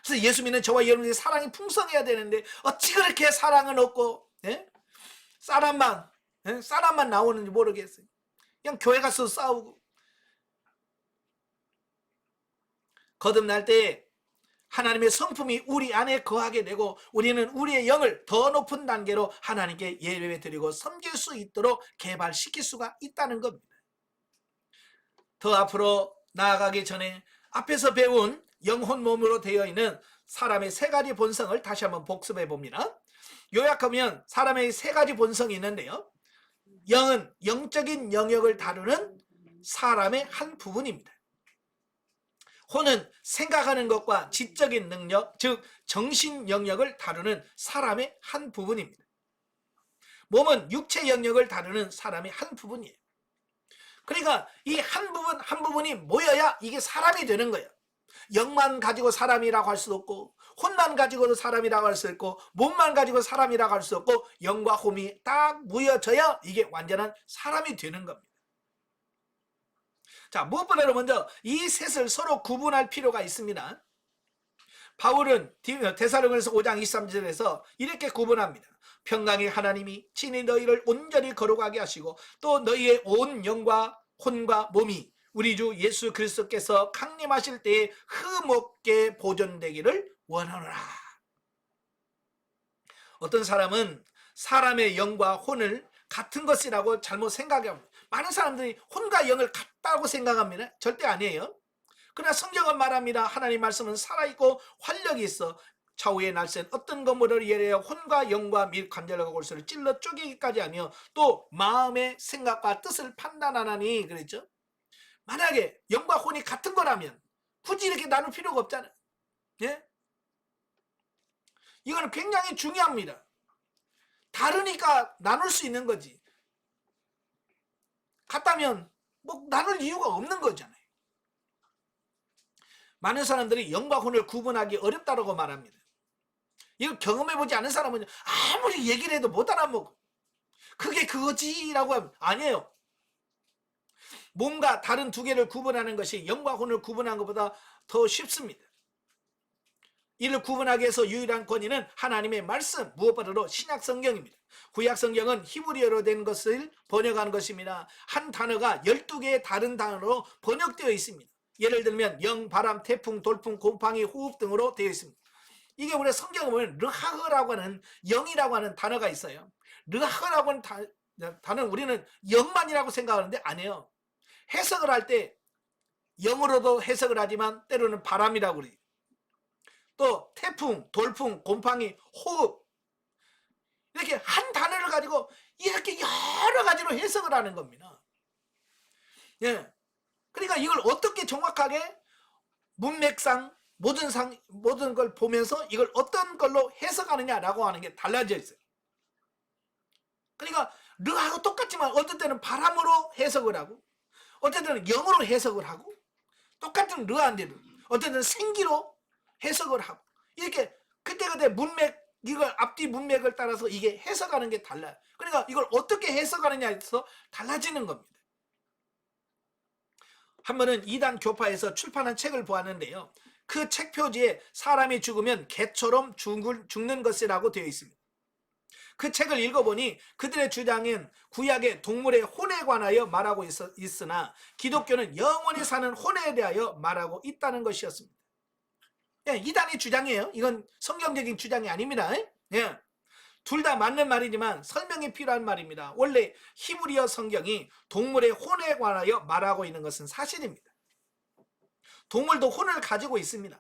A: 그래서 예수 믿는 저와 여러분의 사랑이 풍성해야 되는데 어찌 그렇게 사랑은 없고 사람만 나오는지 모르겠어요. 그냥 교회 가서 싸우고. 거듭날 때 하나님의 성품이 우리 안에 거하게 되고 우리는 우리의 영을 더 높은 단계로 하나님께 예배드리고 섬길 수 있도록 개발시킬 수가 있다는 겁니다. 더 앞으로 나아가기 전에 앞에서 배운 영혼 몸으로 되어 있는 사람의 세 가지 본성을 다시 한번 복습해 봅니다. 요약하면 사람의 세 가지 본성이 있는데요. 영은 영적인 영역을 다루는 사람의 한 부분입니다. 혼은 생각하는 것과 지적인 능력, 즉 정신 영역을 다루는 사람의 한 부분입니다. 몸은 육체 영역을 다루는 사람의 한 부분이에요. 그러니까 이 한 부분 한 부분이 모여야 이게 사람이 되는 거예요. 영만 가지고 사람이라고 할 수도 없고 혼만 가지고도 사람이라고 할 수 없고 몸만 가지고 사람이라고 할 수 없고 영과 혼이 딱 모여져야 이게 완전한 사람이 되는 겁니다. 자, 무엇보다도 먼저 이 셋을 서로 구분할 필요가 있습니다. 바울은 데살로니가서 5장 23절에서 이렇게 구분합니다. 평강의 하나님이 친히 너희를 온전히 거룩하게 하시고 또 너희의 온 영과 혼과 몸이 우리 주 예수 그리스도께서 강림하실 때에 흠없게 보존되기를 원하노라. 어떤 사람은 사람의 영과 혼을 같은 것이라고 잘못 생각합니다. 많은 사람들이 혼과 영을 같다고 생각합니다. 절대 아니에요. 그러나 성경은 말합니다. 하나님 말씀은 살아있고 활력이 있어 좌우의 날쌘 어떤 건물을 예래야 혼과 영과 및 관절과 골수를 찔러 쪼개기까지 하며 또 마음의 생각과 뜻을 판단하나니 그랬죠. 만약에 영과 혼이 같은 거라면 굳이 이렇게 나눌 필요가 없잖아요. 예? 이거는 굉장히 중요합니다. 다르니까 나눌 수 있는 거지. 같다면 뭐 나눌 이유가 없는 거잖아요. 많은 사람들이 영과 혼을 구분하기 어렵다고 말합니다. 이걸 경험해보지 않은 사람은 아무리 얘기를 해도 못 알아먹어. 그게 그거지라고 하면 아니에요. 몸과 다른 두 개를 구분하는 것이 영과 혼을 구분하는 것보다 더 쉽습니다. 이를 구분하기 위해서 유일한 권위는 하나님의 말씀, 무엇보다도 신약 성경입니다. 구약 성경은 히브리어로 된 것을 번역한 것입니다. 한 단어가 12개의 다른 단어로 번역되어 있습니다. 예를 들면 영, 바람, 태풍, 돌풍, 곰팡이, 호흡 등으로 되어 있습니다. 이게 우리 성경에 보면 르하흐라고 하는 영이라고 하는 단어가 있어요. 르하흐라고 하는 단어는 우리는 영만이라고 생각하는데 아니에요. 해석을 할 때 영어로도 해석을 하지만 때로는 바람이라고 그래요. 또 태풍, 돌풍, 곰팡이, 호흡 이렇게 한 단어를 가지고 이렇게 여러 가지로 해석을 하는 겁니다. 예. 그러니까 이걸 어떻게 정확하게 문맥상 모든 걸 보면서 이걸 어떤 걸로 해석하느냐라고 하는 게 달라져 있어요. 그러니까 르하고 똑같지만 어떤 때는 바람으로 해석을 하고 어떤 때는 영어로 해석을 하고 똑같은 르한데도 어떤 때는 생기로 해석을 하고 이렇게 그때그때 문맥 이걸 앞뒤 문맥을 따라서 이게 해석하는 게 달라요. 그러니까 이걸 어떻게 해석하느냐에 있어서 달라지는 겁니다. 한 번은 이단 교파에서 출판한 책을 보았는데요. 그 책 표지에 사람이 죽으면 개처럼 죽는 것이라고 되어 있습니다. 그 책을 읽어보니 그들의 주장은 구약의 동물의 혼에 관하여 말하고 있으나 기독교는 영원히 사는 혼에 대하여 말하고 있다는 것이었습니다. 예, 이단의 주장이에요. 이건 성경적인 주장이 아닙니다. 예. 둘 다 맞는 말이지만 설명이 필요한 말입니다. 원래 히브리어 성경이 동물의 혼에 관하여 말하고 있는 것은 사실입니다. 동물도 혼을 가지고 있습니다.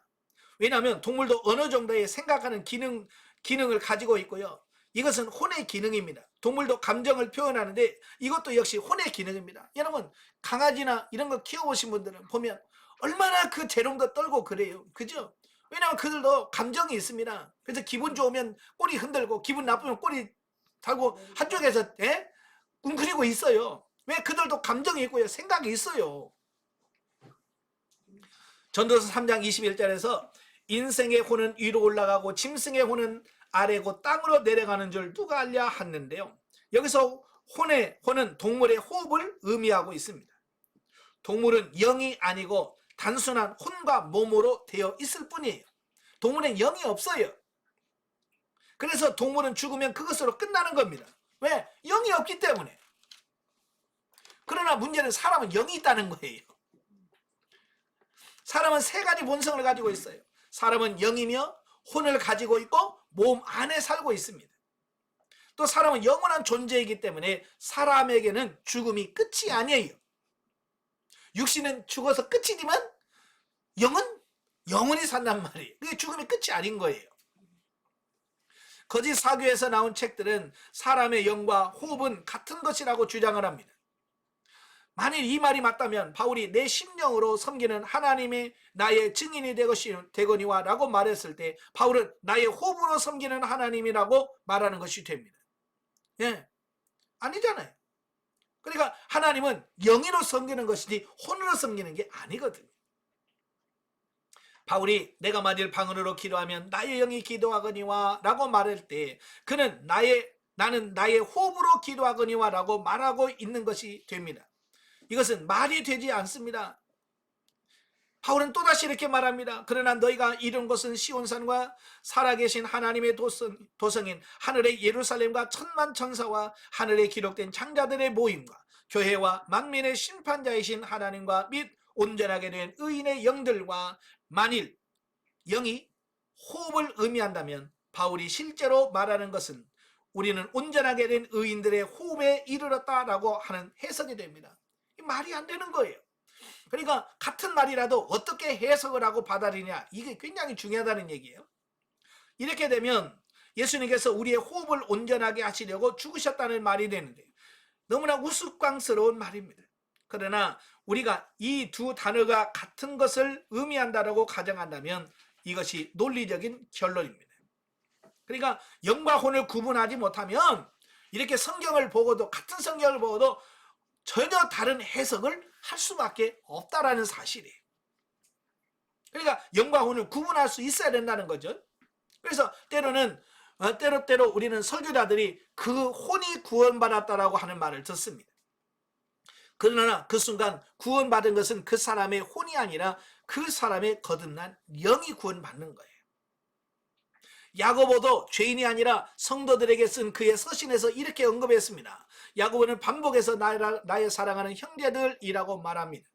A: 왜냐하면 동물도 어느 정도의 생각하는 기능을 가지고 있고요. 이것은 혼의 기능입니다. 동물도 감정을 표현하는데 이것도 역시 혼의 기능입니다. 여러분 강아지나 이런 거 키워보신 분들은 보면 얼마나 그 재롱도 떨고 그래요. 그죠? 왜냐하면 그들도 감정이 있습니다. 그래서 기분 좋으면 꼬리 흔들고 기분 나쁘면 꼬리 달고 한쪽에서 웅크리고 있어요. 왜? 그들도 감정이 있고요. 생각이 있어요. 전도서 3장 21절에서 인생의 혼은 위로 올라가고 짐승의 혼은 아래고 땅으로 내려가는 줄 누가 알랴 하는데요. 여기서 혼은 동물의 호흡을 의미하고 있습니다. 동물은 영이 아니고 단순한 혼과 몸으로 되어 있을 뿐이에요. 동물엔 영이 없어요. 그래서 동물은 죽으면 그것으로 끝나는 겁니다. 왜? 영이 없기 때문에. 그러나 문제는 사람은 영이 있다는 거예요. 사람은 세 가지 본성을 가지고 있어요. 사람은 영이며 혼을 가지고 있고 몸 안에 살고 있습니다. 또 사람은 영원한 존재이기 때문에 사람에게는 죽음이 끝이 아니에요. 육신은 죽어서 끝이지만 영은 영원히 산단 말이에요. 그게 죽음이 끝이 아닌 거예요. 거짓 사교에서 나온 책들은 사람의 영과 호흡은 같은 것이라고 주장을 합니다. 만일 이 말이 맞다면 바울이 내 심령으로 섬기는 하나님이 나의 증인이 되거니와 라고 말했을 때 바울은 나의 호흡으로 섬기는 하나님이라고 말하는 것이 됩니다. 예, 아니잖아요. 그러니까 하나님은 영으로 섬기는 것이지 혼으로 섬기는 게 아니거든요. 바울이 내가 만일 방언으로 기도하면 나의 영이 기도하거니와 라고 말할 때 그는 나는 나의 호흡으로 기도하거니와 라고 말하고 있는 것이 됩니다. 이것은 말이 되지 않습니다. 바울은 또다시 이렇게 말합니다. 그러나 너희가 이룬 것은 시온산과 살아계신 하나님의 도성인 하늘의 예루살렘과 천만 천사와 하늘에 기록된 창자들의 모임과 교회와 만민의 심판자이신 하나님과 및 온전하게 된 의인의 영들과 만일 영이 호흡을 의미한다면 바울이 실제로 말하는 것은 우리는 온전하게 된 의인들의 호흡에 이르렀다라고 하는 해석이 됩니다. 말이 안 되는 거예요. 그러니까 같은 말이라도 어떻게 해석을 하고 받아들이냐 이게 굉장히 중요하다는 얘기예요. 이렇게 되면 예수님께서 우리의 호흡을 온전하게 하시려고 죽으셨다는 말이 되는데 너무나 우스꽝스러운 말입니다. 그러나 우리가 이 두 단어가 같은 것을 의미한다라고 가정한다면 이것이 논리적인 결론입니다. 그러니까 영과 혼을 구분하지 못하면 이렇게 성경을 보고도 같은 성경을 보고도 전혀 다른 해석을 할 수밖에 없다라는 사실이에요. 그러니까 영과 혼을 구분할 수 있어야 된다는 거죠. 그래서 때로 우리는 설교자들이 그 혼이 구원받았다라고 하는 말을 듣습니다. 그러나 그 순간 구원받은 것은 그 사람의 혼이 아니라 그 사람의 거듭난 영이 구원받는 거예요. 야고보도 죄인이 아니라 성도들에게 쓴 그의 서신에서 이렇게 언급했습니다. 야고보는 반복해서 나의 사랑하는 형제들이라고 말합니다.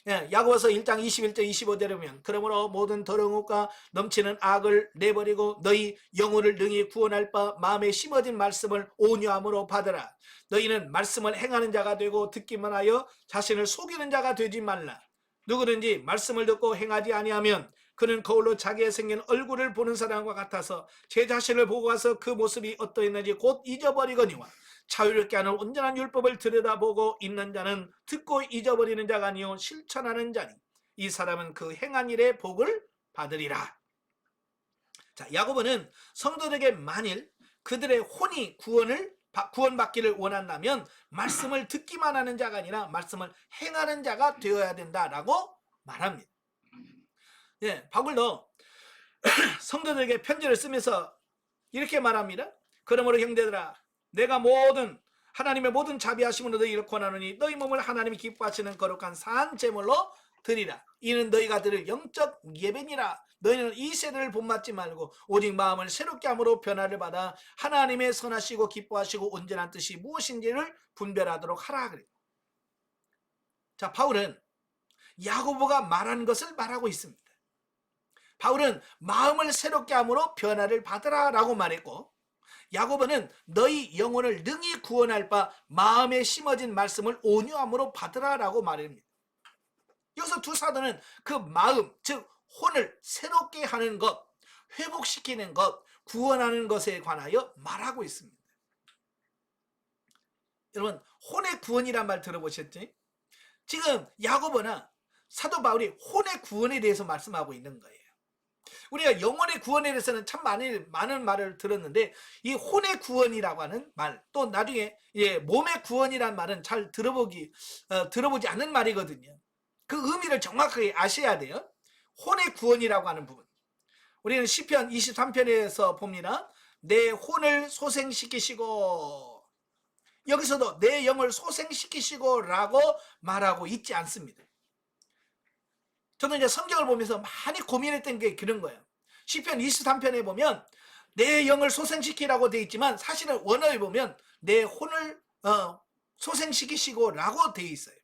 A: 야고보서 1장 21절 25절에 보면 그러므로 모든 더러운 것과 넘치는 악을 내버리고 너희 영혼을 능히 구원할 바 마음에 심어진 말씀을 온유함으로 받으라. 너희는 말씀을 행하는 자가 되고 듣기만 하여 자신을 속이는 자가 되지 말라. 누구든지 말씀을 듣고 행하지 아니하면 그는 거울로 자기의 생긴 얼굴을 보는 사람과 같아서 제 자신을 보고 와서 그 모습이 어떠했는지 곧 잊어버리거니와 자유롭게 하는 온전한 율법을 들여다보고 있는 자는 듣고 잊어버리는 자가 아니요 실천하는 자니 이 사람은 그 행한 일의 복을 받으리라. 자, 야고보는 성도들에게 만일 그들의 혼이 구원받기를 원한다면 말씀을 듣기만 하는 자가 아니라 말씀을 행하는 자가 되어야 된다라고 말합니다. 바울도 성도들에게 편지를 쓰면서 이렇게 말합니다. 그러므로 형제들아 내가 모든 하나님의 모든 자비하심으로 너희를 권하노니 너희 몸을 하나님이 기뻐하시는 거룩한 산 제물로 드리라. 이는 너희가 드릴 영적 예배니라. 너희는 이 세대를 본받지 말고 오직 마음을 새롭게 함으로 변화를 받아 하나님의 선하시고 기뻐하시고 온전한 뜻이 무엇인지를 분별하도록 하라. 그래. 자, 바울은 야고보가 말한 것을 말하고 있습니다. 바울은 마음을 새롭게 함으로 변화를 받으라 라고 말했고, 야고보는 너희 영혼을 능히 구원할 바 마음에 심어진 말씀을 온유함으로 받으라 라고 말합니다. 여기서 두 사도는 그 마음, 즉 혼을 새롭게 하는 것, 회복시키는 것, 구원하는 것에 관하여 말하고 있습니다. 여러분, 혼의 구원이란 말 들어보셨지? 지금 야고보나 사도 바울이 혼의 구원에 대해서 말씀하고 있는 거예요. 우리가 영혼의 구원에 대해서는 참 많은 말을 들었는데, 이 혼의 구원이라고 하는 말, 또 나중에 몸의 구원이란 말은 잘 들어보지 않은 말이거든요. 그 의미를 정확하게 아셔야 돼요. 혼의 구원이라고 하는 부분, 우리는 시편 23편에서 봅니다. 내 혼을 소생시키시고, 여기서도 내 영을 소생시키시고 라고 말하고 있지 않습니다. 저는 이제 성경을 보면서 많이 고민했던 게 그런 거예요. 시편 23편에 보면 내 영을 소생시키라고 되어 있지만, 사실은 원어에 보면 내 혼을 소생시키시고 라고 되어 있어요.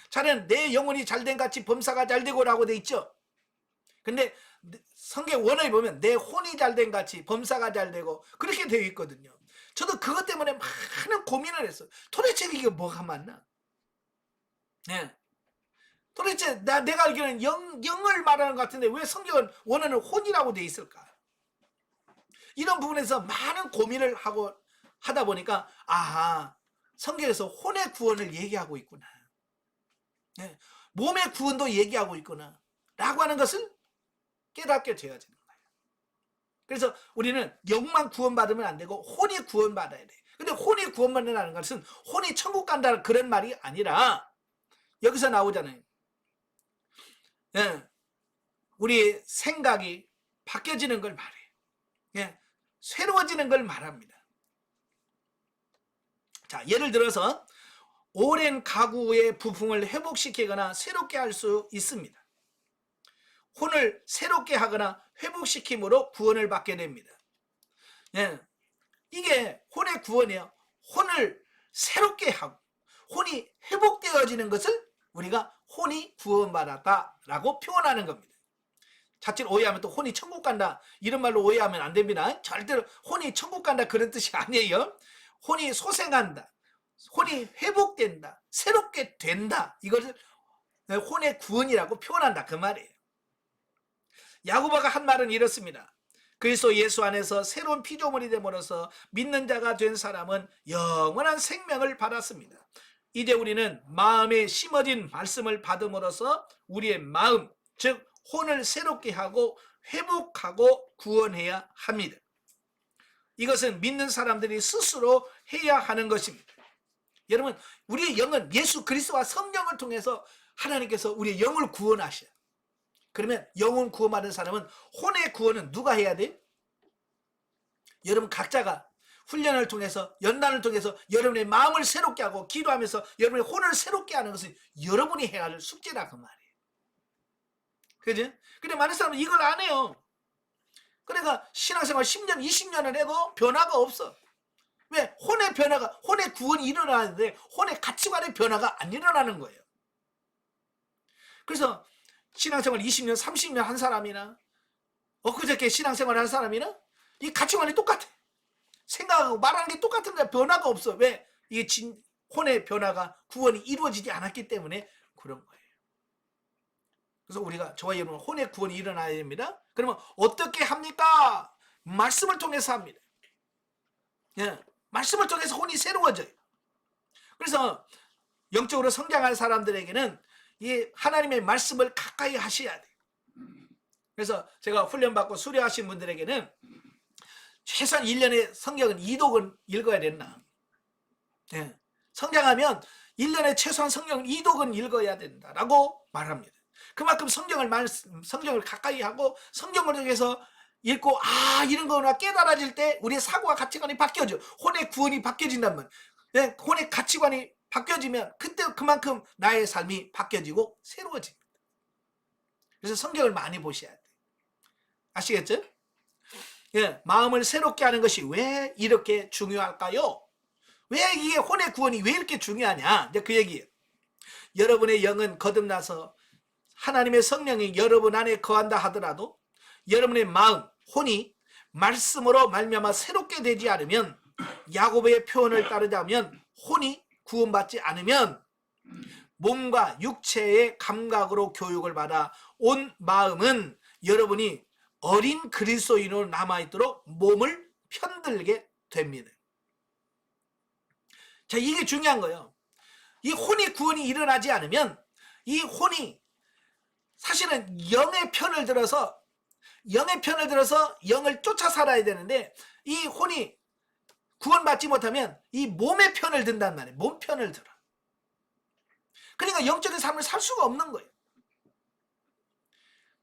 A: 자는 내 영혼이 잘된 같이 범사가 잘되고 라고 되어 있죠. 근데 성경 원어에 보면 내 혼이 잘된 같이 범사가 잘되고 그렇게 되어 있거든요. 저도 그것 때문에 많은 고민을 했어요. 도대체 이게 뭐가 맞나? 네. 도대체 내가 알기로는 영을 말하는 것 같은데 왜 성경은 원어는 혼이라고 되어 있을까? 이런 부분에서 많은 고민을 하다 보니까, 성경에서 혼의 구원을 얘기하고 있구나, 네, 몸의 구원도 얘기하고 있구나 라고 하는 것을 깨닫게 되어지는 거예요. 그래서 우리는 영만 구원받으면 안 되고 혼이 구원받아야 돼. 근데 혼이 구원받는다는 것은 혼이 천국 간다는 그런 말이 아니라, 여기서 나오잖아요. 우리의 생각이 바뀌어지는 걸 말해요. 새로워지는 걸 말합니다. 자, 예를 들어서 오랜 가구의 부품을 회복시키거나 새롭게 할 수 있습니다. 혼을 새롭게 하거나 회복시킴으로 구원을 받게 됩니다. 이게 혼의 구원이에요. 혼을 새롭게 하고 혼이 회복되어지는 것을 우리가 혼이 구원받았다라고 표현하는 겁니다. 자칫 오해하면 또 혼이 천국 간다 이런 말로 오해하면 안 됩니다. 절대로 혼이 천국 간다 그런 뜻이 아니에요. 혼이 소생한다, 혼이 회복된다, 새롭게 된다, 이것을 혼의 구원이라고 표현한다 그 말이에요. 야고보가 한 말은 이렇습니다. 그리스도 예수 안에서 새로운 피조물이 됨으로써 믿는 자가 된 사람은 영원한 생명을 받았습니다. 이제 우리는 마음에 심어진 말씀을 받음으로써 우리의 마음, 즉 혼을 새롭게 하고 회복하고 구원해야 합니다. 이것은 믿는 사람들이 스스로 해야 하는 것입니다. 여러분, 우리의 영은 예수 그리스도와 성령을 통해서 하나님께서 우리의 영을 구원하셔요. 그러면 영혼 구원받은 사람은 혼의 구원은 누가 해야 돼? 여러분 각자가 훈련을 통해서, 연단을 통해서 여러분의 마음을 새롭게 하고 기도하면서 여러분의 혼을 새롭게 하는 것은 여러분이 해야 할 숙제라 그 말이에요. 그죠? 근데 많은 사람은 이걸 안 해요. 그러니까 신앙생활 10년, 20년을 해도 변화가 없어. 왜? 혼의 변화가, 혼의 구원이 일어나는데 혼의 가치관의 변화가 안 일어나는 거예요. 그래서 신앙생활 20년, 30년 한 사람이나 엊그저께 신앙생활 한 사람이나 이 가치관이 똑같아. 생각하고 말하는 게 똑같은데 변화가 없어. 왜? 이게 혼의 변화가, 구원이 이루어지지 않았기 때문에 그런 거예요. 그래서 우리가, 저와 여러분, 혼의 구원이 일어나야 됩니다. 그러면 어떻게 합니까? 말씀을 통해서 합니다. 말씀을 통해서 혼이 새로워져요. 그래서 영적으로 성장한 사람들에게는 이 하나님의 말씀을 가까이 하셔야 돼요. 그래서 제가 훈련받고 수료하신 분들에게는 최소한 1년에 성경은 2독은 읽어야 된다. 성장하면 1년에 최소한 성경을 2독은 읽어야 된다라고 말합니다. 그만큼 성경을 가까이 하고 성경을 통해서 읽고 아 이런 거구나 깨달아질 때 우리의 사고와 가치관이 바뀌어져. 혼의 구원이 바뀌어진단 말이에요. 네, 혼의 가치관이 바뀌어지면 그때 그만큼 나의 삶이 바뀌어지고 새로워집니다. 그래서 성경을 많이 보셔야 돼요. 아시겠죠? 예, 마음을 새롭게 하는 것이 왜 이렇게 중요할까요? 왜 이게 혼의 구원이 왜 이렇게 중요하냐? 이제 그 얘기예요. 여러분의 영은 거듭나서 하나님의 성령이 여러분 안에 거한다 하더라도 여러분의 마음, 혼이 말씀으로 말미암아 새롭게 되지 않으면, 야고보의 표현을 따르자면 혼이 구원받지 않으면 몸과 육체의 감각으로 교육을 받아 온 마음은 여러분이 어린 그리스도인으로 남아있도록 몸을 편들게 됩니다. 자, 이게 중요한 거예요. 이 혼이 구원이 일어나지 않으면 이 혼이 사실은 영의 편을 들어서 영을 쫓아 살아야 되는데 이 혼이 구원받지 못하면 이 몸의 편을 든단 말이에요. 몸 편을 들어. 그러니까 영적인 삶을 살 수가 없는 거예요.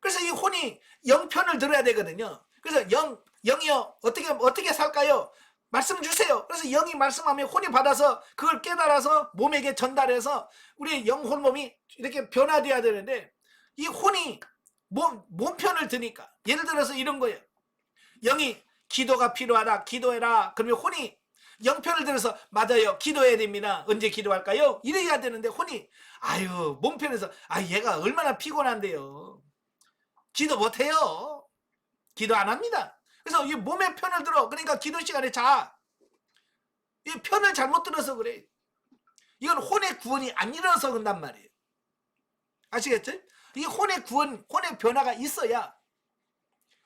A: 그래서 이 혼이 영 편을 들어야 되거든요. 그래서 영이요 어떻게 살까요? 말씀 주세요. 그래서 영이 말씀하면 혼이 받아서 그걸 깨달아서 몸에게 전달해서 우리 영혼 몸이 이렇게 변화돼야 되는데 이 혼이 몸 편을 드니까, 예를 들어서 이런 거예요. 영이 기도가 필요하다, 기도해라. 그러면 혼이 영 편을 들어서 맞아요, 기도해야 됩니다. 언제 기도할까요? 이래야 되는데 혼이 아유 몸 편에서 얘가 얼마나 피곤한데요. 기도 못해요. 기도 안 합니다. 그래서 이 몸의 편을 들어. 그러니까 기도 시간에 자. 이 편을 잘못 들어서 그래. 이건 혼의 구원이 안 일어나서 그런단 말이에요. 아시겠죠? 이 혼의 구원, 혼의 변화가 있어야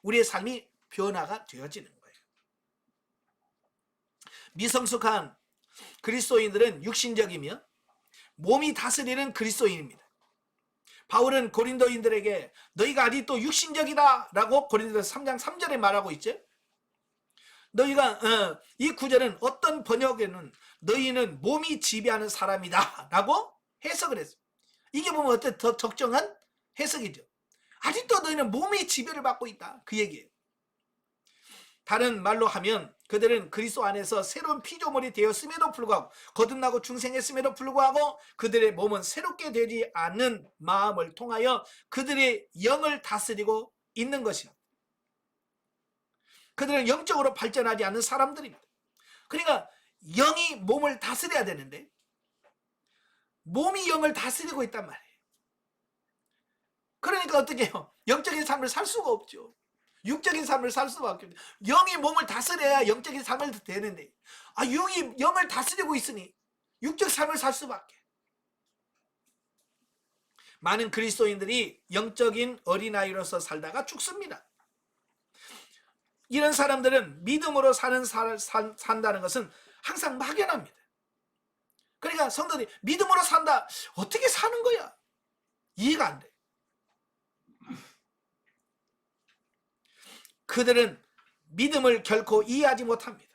A: 우리의 삶이 변화가 되어지는 거예요. 미성숙한 그리스도인들은 육신적이며 몸이 다스리는 그리스도인입니다. 바울은 고린도인들에게 너희가 아직도 육신적이다 라고 고린도서 3장 3절에 말하고 있죠. 너희가 이 구절은 어떤 번역에는 너희는 몸이 지배하는 사람이다 라고 해석을 했어요. 이게 보면 어때 더 적정한 해석이죠. 아직도 너희는 몸이 지배를 받고 있다, 그 얘기예요. 다른 말로 하면 그들은 그리스도 안에서 새로운 피조물이 되었음에도 불구하고, 거듭나고 중생했음에도 불구하고 그들의 몸은 새롭게 되지 않는 마음을 통하여 그들의 영을 다스리고 있는 것이다. 그들은 영적으로 발전하지 않는 사람들입니다. 그러니까 영이 몸을 다스려야 되는데 몸이 영을 다스리고 있단 말이에요. 그러니까 어떻게 해요? 영적인 삶을 살 수가 없죠. 육적인 삶을 살 수밖에 없죠. 영이 몸을 다스려야 영적인 삶을 되는데 영이 영을 다스리고 있으니 육적 삶을 살 수밖에. 많은 그리스도인들이 영적인 어린아이로서 살다가 죽습니다. 이런 사람들은 믿음으로 산다는 것은 항상 막연합니다. 그러니까 성도들이 믿음으로 산다, 어떻게 사는 거야? 이해가 안 돼. 그들은 믿음을 결코 이해하지 못합니다.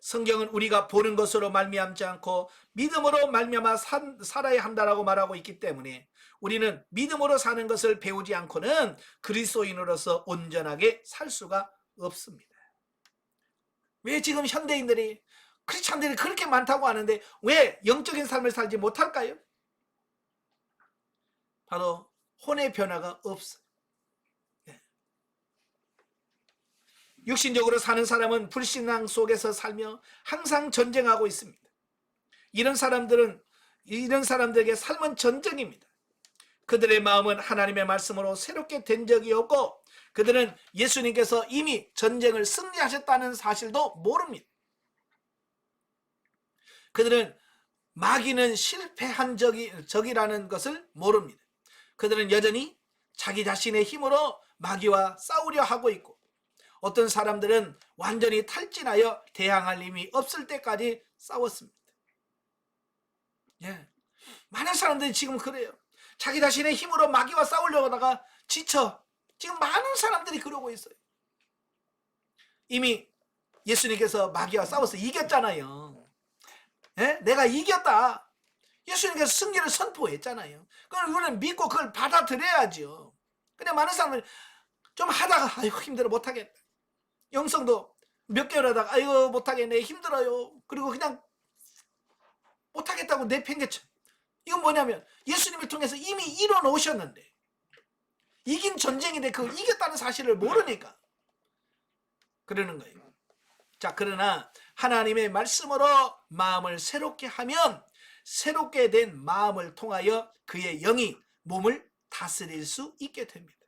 A: 성경은 우리가 보는 것으로 말미암지 않고 믿음으로 말미암아 살아야 한다라고 말하고 있기 때문에 우리는 믿음으로 사는 것을 배우지 않고는 그리스도인으로서 온전하게 살 수가 없습니다. 왜 지금 현대인들이, 크리스찬들이 그렇게 많다고 하는데 왜 영적인 삶을 살지 못할까요? 바로 혼의 변화가 없어요. 육신적으로 사는 사람은 불신앙 속에서 살며 항상 전쟁하고 있습니다. 이런 사람들에게 삶은 전쟁입니다. 그들의 마음은 하나님의 말씀으로 새롭게 된 적이 없고 그들은 예수님께서 이미 전쟁을 승리하셨다는 사실도 모릅니다. 그들은 마귀는 실패한 적이라는 것을 모릅니다. 그들은 여전히 자기 자신의 힘으로 마귀와 싸우려 하고 있고, 어떤 사람들은 완전히 탈진하여 대항할 힘이 없을 때까지 싸웠습니다. 예. 많은 사람들이 지금 그래요. 자기 자신의 힘으로 마귀와 싸우려고 하다가 지쳐. 지금 많은 사람들이 그러고 있어요. 이미 예수님께서 마귀와 싸워서 이겼잖아요. 예? 내가 이겼다. 예수님께서 승리를 선포했잖아요. 그럼 우리는 믿고 그걸 받아들여야죠. 근데 많은 사람들이 좀 하다가 아이고 힘들어 못하겠다. 영성도 몇 개월 하다가 아이고 못하겠네 힘들어요. 그리고 그냥 못하겠다고 내팽개쳐. 이건 뭐냐면 예수님을 통해서 이미 이뤄 놓으셨는데 이긴 전쟁인데 그걸 이겼다는 사실을 모르니까 그러는 거예요. 자, 그러나 하나님의 말씀으로 마음을 새롭게 하면 새롭게 된 마음을 통하여 그의 영이 몸을 다스릴 수 있게 됩니다.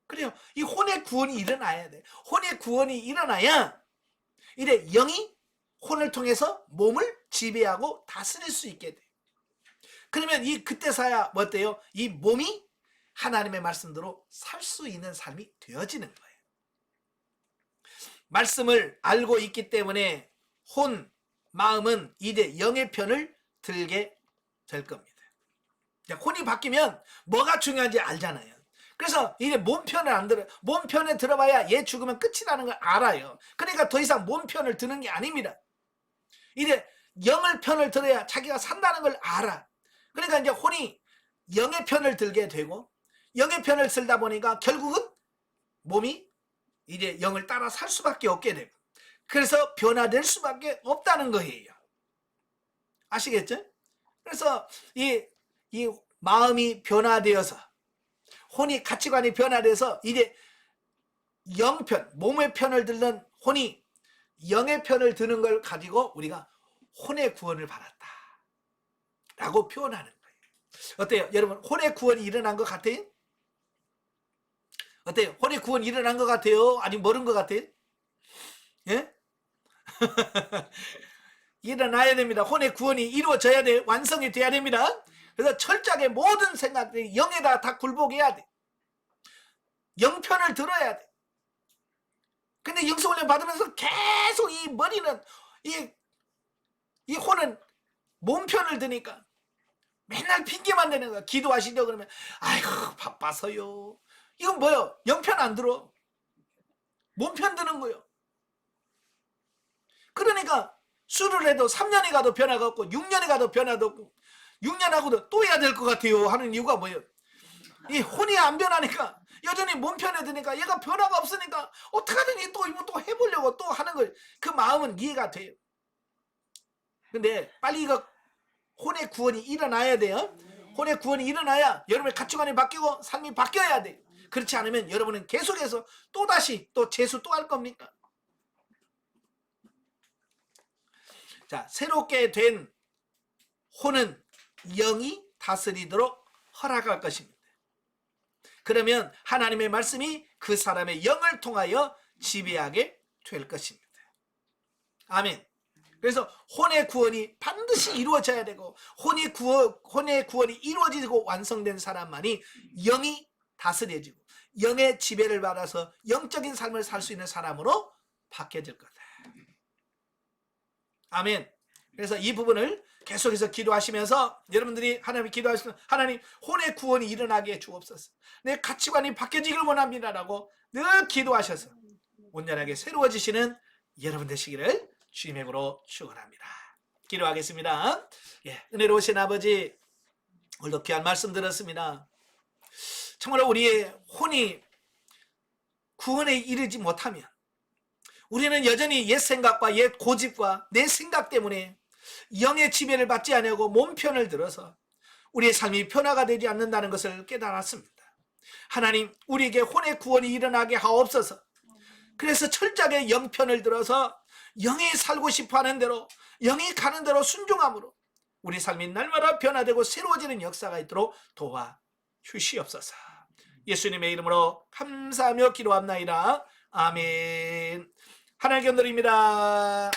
A: 그래요. 이 혼의 구원이 일어나야 돼. 혼의 구원이 일어나야 이래 영이 혼을 통해서 몸을 지배하고 다스릴 수 있게 돼. 그러면 이 그때서야 뭐 어때요? 이 몸이 하나님의 말씀대로 살 수 있는 삶이 되어지는 거예요. 말씀을 알고 있기 때문에 혼, 마음은 이제 영의 편을 들게 될 겁니다. 혼이 바뀌면 뭐가 중요한지 알잖아요. 그래서 이제 몸 편을 안 들어요. 몸 편에 들어봐야 얘 죽으면 끝이라는 걸 알아요. 그러니까 더 이상 몸 편을 드는 게 아닙니다. 이제 영의 편을 들어야 자기가 산다는 걸 알아. 그러니까 이제 혼이 영의 편을 들게 되고 영의 편을 들다 보니까 결국은 몸이 이제 영을 따라 살 수밖에 없게 되고 그래서 변화될 수밖에 없다는 거예요. 아시겠죠? 그래서 이 마음이 변화되어서 혼이 가치관이 변화돼서 이제 영편, 몸의 편을 드는 혼이 영의 편을 드는 걸 가지고 우리가 혼의 구원을 받았다 라고 표현하는 거예요. 어때요? 여러분 혼의 구원이 일어난 것 같아요? 어때요? 혼의 구원이 일어난 것 같아요? 아니면 모른 것 같아요? 예? 일어나야 됩니다. 혼의 구원이 이루어져야 돼. 완성이 돼야 됩니다. 그래서 철저하게 모든 생각들이 영에다 다 굴복해야 돼. 영편을 들어야 돼. 근데 영성훈련 받으면서 계속 이 머리는 이 혼은 몸편을 드니까 맨날 핑계만 대는 거야. 기도하시려 그러면 아이고 바빠서요. 이건 뭐요? 영편 안 들어. 몸편 드는 거요. 그러니까 술을 해도 3년이 가도 변화가 없고 6년이 가도 변화도 없고 6년 하고도 또 해야 될 것 같아요 하는 이유가 뭐예요? 이 혼이 안 변하니까 여전히 몸 편에 드니까 얘가 변화가 없으니까 어떡하든지 또 이거 또 해보려고 또 하는 걸 그 마음은 이해가 돼요. 근데 빨리 이거 혼의 구원이 일어나야 돼요. 혼의 구원이 일어나야 여러분의 가치관이 바뀌고 삶이 바뀌어야 돼요. 그렇지 않으면 여러분은 계속해서 또다시 또 재수 또 할 겁니까? 자, 새롭게 된 혼은 영이 다스리도록 허락할 것입니다. 그러면 하나님의 말씀이 그 사람의 영을 통하여 지배하게 될 것입니다. 아멘. 그래서 혼의 구원이 반드시 이루어져야 되고 혼의 구원이 이루어지고 완성된 사람만이 영이 다스려지고 영의 지배를 받아서 영적인 삶을 살 수 있는 사람으로 바뀌어질 거다. 아멘. 그래서 이 부분을 계속해서 기도하시면서 여러분들이 하나님 기도하시면 하나님 혼의 구원이 일어나게 해 주옵소서. 내 가치관이 바뀌어지길 원합니다라고 늘 기도하셔서 온전하게 새로워지시는 여러분 되시기를 주님의 이름으로 축원합니다. 기도하겠습니다. 예, 은혜로우신 아버지 오늘도 귀한 말씀 들었습니다. 정말 우리의 혼이 구원에 이르지 못하면 우리는 여전히 옛 생각과 옛 고집과 내 생각 때문에 영의 지배를 받지 않고 몸편을 들어서 우리의 삶이 변화가 되지 않는다는 것을 깨달았습니다. 하나님 우리에게 혼의 구원이 일어나게 하옵소서. 그래서 철저하게 영편을 들어서 영이 살고 싶어하는 대로 영이 가는 대로 순종함으로 우리 삶이 날마다 변화되고 새로워지는 역사가 있도록 도와주시옵소서. 예수님의 이름으로 감사하며 기도합나이다. 아멘. 하나님께 드립니다.